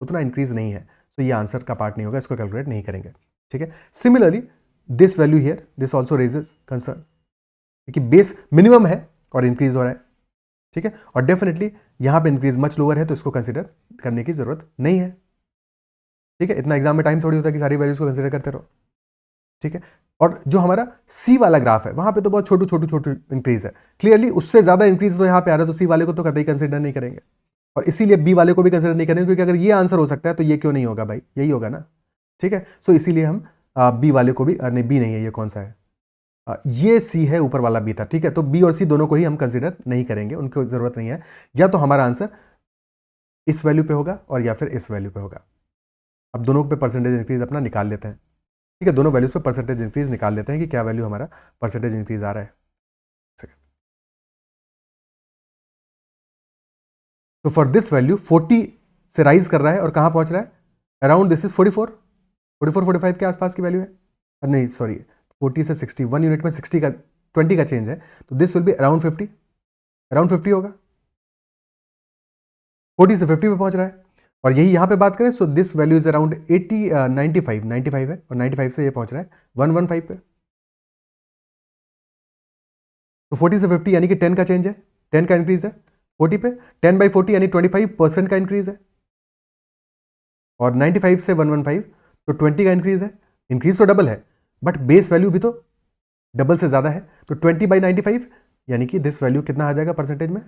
A: उतना इंक्रीज नहीं है, तो ये आंसर का पार्ट नहीं होगा, इसको कैलकुलेट नहीं करेंगे, ठीक है। Similarly this value here, this also raises concern, क्योंकि बेस मिनिमम है और इंक्रीज हो रहा है, ठीक है। और डेफिनेटली यहाँ पे इंक्रीज मच लोअर है, तो इसको कंसिडर करने की जरूरत नहीं है, ठीक है। इतना एग्जाम में टाइम थोड़ी होता है कि सारी वैल्यूज को कंसिडर करते रहो, ठीक है। और जो हमारा सी वाला ग्राफ है वहां पे तो बहुत छोटू इंक्रीज है, क्लियरली उससे ज्यादा इंक्रीज तो यहाँ पे आ रहा है, तो सी वाले को तो कतई कंसिडर नहीं करेंगे, और इसीलिए बी वाले को भी कंसिडर नहीं करेंगे, क्योंकि अगर ये आंसर हो सकता है तो ये क्यों नहीं होगा भाई, यही होगा ना, ठीक है। सो इसीलिए हम बी वाले को भी, नहीं बी नहीं है, ये कौन सा है, ये सी है, ऊपर वाला बी था, ठीक है। तो बी और सी दोनों को ही हम कंसिडर नहीं करेंगे, उनको जरूरत नहीं है, या तो हमारा आंसर इस वैल्यू पे होगा और या फिर इस वैल्यू पे होगा। अब दोनों पे परसेंटेज इंक्रीज अपना निकाल लेते हैं, ठीक है, दोनों वैल्यूज पे परसेंटेज इंक्रीज निकाल लेते हैं कि क्या वैल्यू हमारा परसेंटेज इंक्रीज आ रहा है। तो फॉर दिस वैल्यू 40 से राइज कर रहा है और कहां पहुंच रहा है, अराउंड दिस इज 44-45 के आसपास की वैल्यू है, नहीं सॉरी 40 से 60, 1 यूनिट में 60 का 20 का चेंज है, तो दिस विल बी अराउंड 50 होगा, 40 से 50 पे पहुंच रहा है, और यही यहां पे बात करें so this value is around 95 है, और 95 से ये पहुंच रहा है 115 पे, तो 40 से 50 यानी कि 10 का चेंज है, 10 का इंक्रीज है 40 पे, 10/40 यानी 25% का इंक्रीज है, और 95 से 115 तो 20 का इंक्रीज है। इंक्रीज तो डबल है बट बेस वैल्यू भी तो डबल से ज़्यादा है, तो 20/95 यानी कि दिस वैल्यू कितना आ जाएगा परसेंटेज में,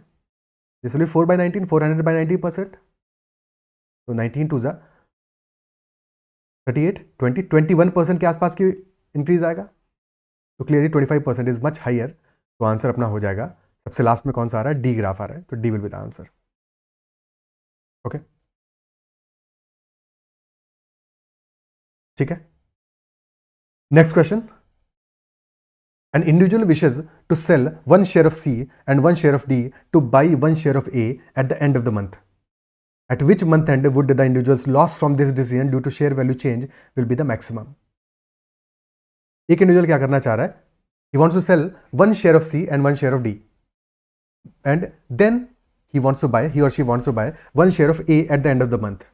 A: दिस वैल्यू 4/19, 400/90%, तो 19 टू 38, 21% के आसपास की इंक्रीज आएगा, तो क्लियरली 25% इज मच हाइयर, तो आंसर अपना हो जाएगा। सबसे लास्ट में कौन सा आ रहा है, डी ग्राफ आ रहा है, तो D will be the answer. Okay, ठीक है। Next question, an individual wishes to sell one share of C and one share of D to buy one share of A at the end of the month. At which month end would the individual's loss from this decision due to share value change will be the maximum? एक individual क्या करना चाह रहा है, he wants to sell one share of C and one share of D, and then he or she wants to buy one share of A at the end of the month.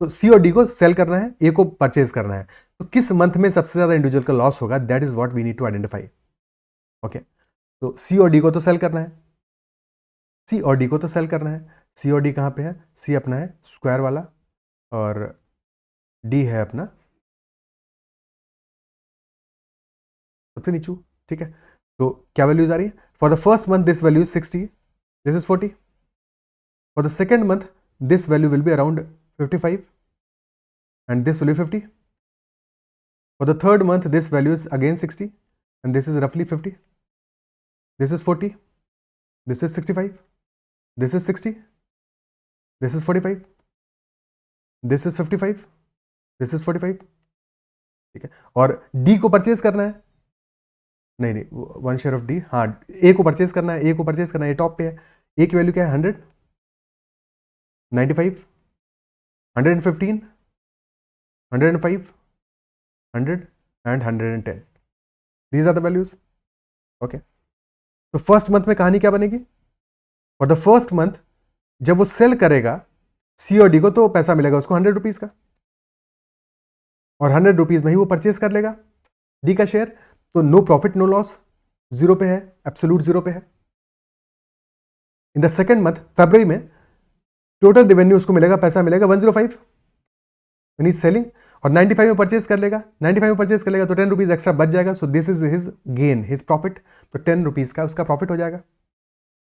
A: तो C और D को cell करना है, A को purchase करना है, तो किस मंथ में सबसे ज्यादा इंडिविजुअल का लॉस होगा, that is what we need to identify. Okay, तो C और D को तो सेल करना है, C और D को तो सेल करना है, C और D कहाँ पे है, C अपना है स्क्वायर वाला और D है अपना सबसे नीचू, ठीक है। तो क्या वैल्यूज आ रही है, for the first month this value is 60, this is 40, for the second month this value will be around 55 and this will be 50, for the third month this value is again 60 and this is roughly 50, this is 40, this is 65, this is 60, this is 45, this is 55, this is 45, ठीक है। और D को purchase करना है, नहीं one share of D, हाँ A को purchase करना है, A को परचेज करना है, ये टॉप पे है, A की वैल्यू क्या है 100, 95, 115, 105, 100 and 110, these are the values। Okay, तो फर्स्ट मंथ में कहानी क्या बनेगी, और द फर्स्ट मंथ जब वो सेल करेगा C और D को तो पैसा मिलेगा उसको 100 रुपीज का, और 100 रुपीज में ही वो परचेज कर लेगा D का शेयर, तो no profit no loss, zero पे है, एब्सोल्यूट जीरो पे है। इन द सेकेंड मंथ फरवरी में टोटल रेवेन्यू उसको मिलेगा, पैसा मिलेगा 105 व्हेन ही सेलिंग, और 95 में परचेज कर लेगा, 95 में परचेज कर लेगा तो 10 रुपीज एक्स्ट्रा बच जाएगा, so this is his gain, his profit, तो 10 रुपीज का उसका प्रॉफिट हो जाएगा,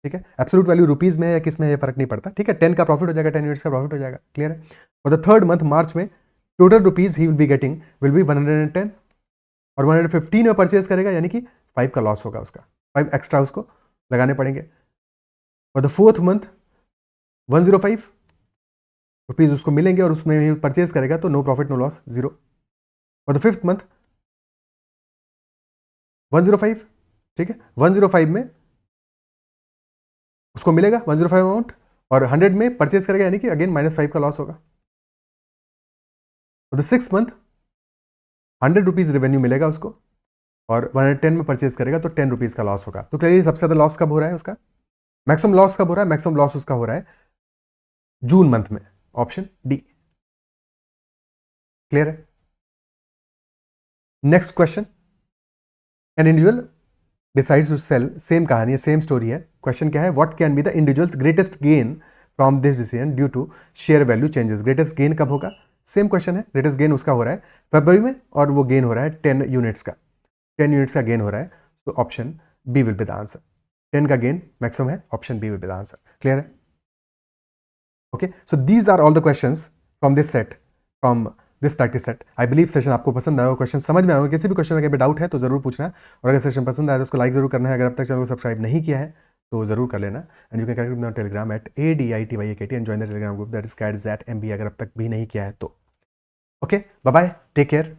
A: ठीक है। एब्सोल्यूट वैल्यू रुपीज में है या किस में, ये फर्क नहीं पड़ता, ठीक है। 10 का प्रॉफिट हो जाएगा, 10 यूनिट्स का प्रॉफिट हो जाएगा, क्लियर है। और द थर्ड मंथ मार्च में total rupees he will be getting will be 110, और 115 में परचेज करेगा यानी कि 5 का लॉस होगा उसका, 5 एक्स्ट्रा उसको लगाने पड़ेंगे। और द फोर्थ मंथ 105 रुपीज उसको मिलेंगे और उसमें ही परचेज करेगा, तो no profit no loss, zero. और द फिफ्थ मंथ 105, ठीक है, 105 में उसको मिलेगा 105 अमाउंट, और 100 में परचेज करेगा यानी कि अगेन -5 का लॉस होगा। और the six month 100 rupees revenue मिलेगा उसको, और 110 में परचेज करेगा तो 10 रुपीज का लॉस होगा। तो क्लियरली सबसे ज्यादा लॉस कब हो रहा है उसका, मैक्सिमम लॉस कब हो रहा है, मैक्सिमम लॉस उसका हो रहा है जून मंथ में, ऑप्शन डी, क्लियर है। Next question, an individual decides to sell, same कहानी है, सेम स्टोरी है। क्वेश्चन क्या है, what can be the individuals greatest gain from this decision due to share value changes. Greatest gain कब होगा, same question है, greatest gain उसका हो रहा है फरवरी में, और वो गेन हो रहा है 10 यूनिट्स का, 10 यूनिट्स का गेन हो रहा है, तो option B will be the answer. 10 का गेन मैक्सिमम है, option B will be the answer, clear है। Okay, so these are all the questions from this set, from this practice set. I believe session आपको पसंद आया, question समझ में आया, किसी भी क्वेश्चन में अगर डाउट है तो जरूर पूछना, और अगर सेशन पसंद आया तो उसको लाइक जरूर करना है, अगर अब तक चैनल को सब्सक्राइब नहीं किया है तो जरूर कर लेना। And you can connect with Telegram at ADITYAKT and join the Telegram group that is CAT-ZAT MBA, अगर अब तक भी नहीं किया है तो। Okay, bye bye, take care.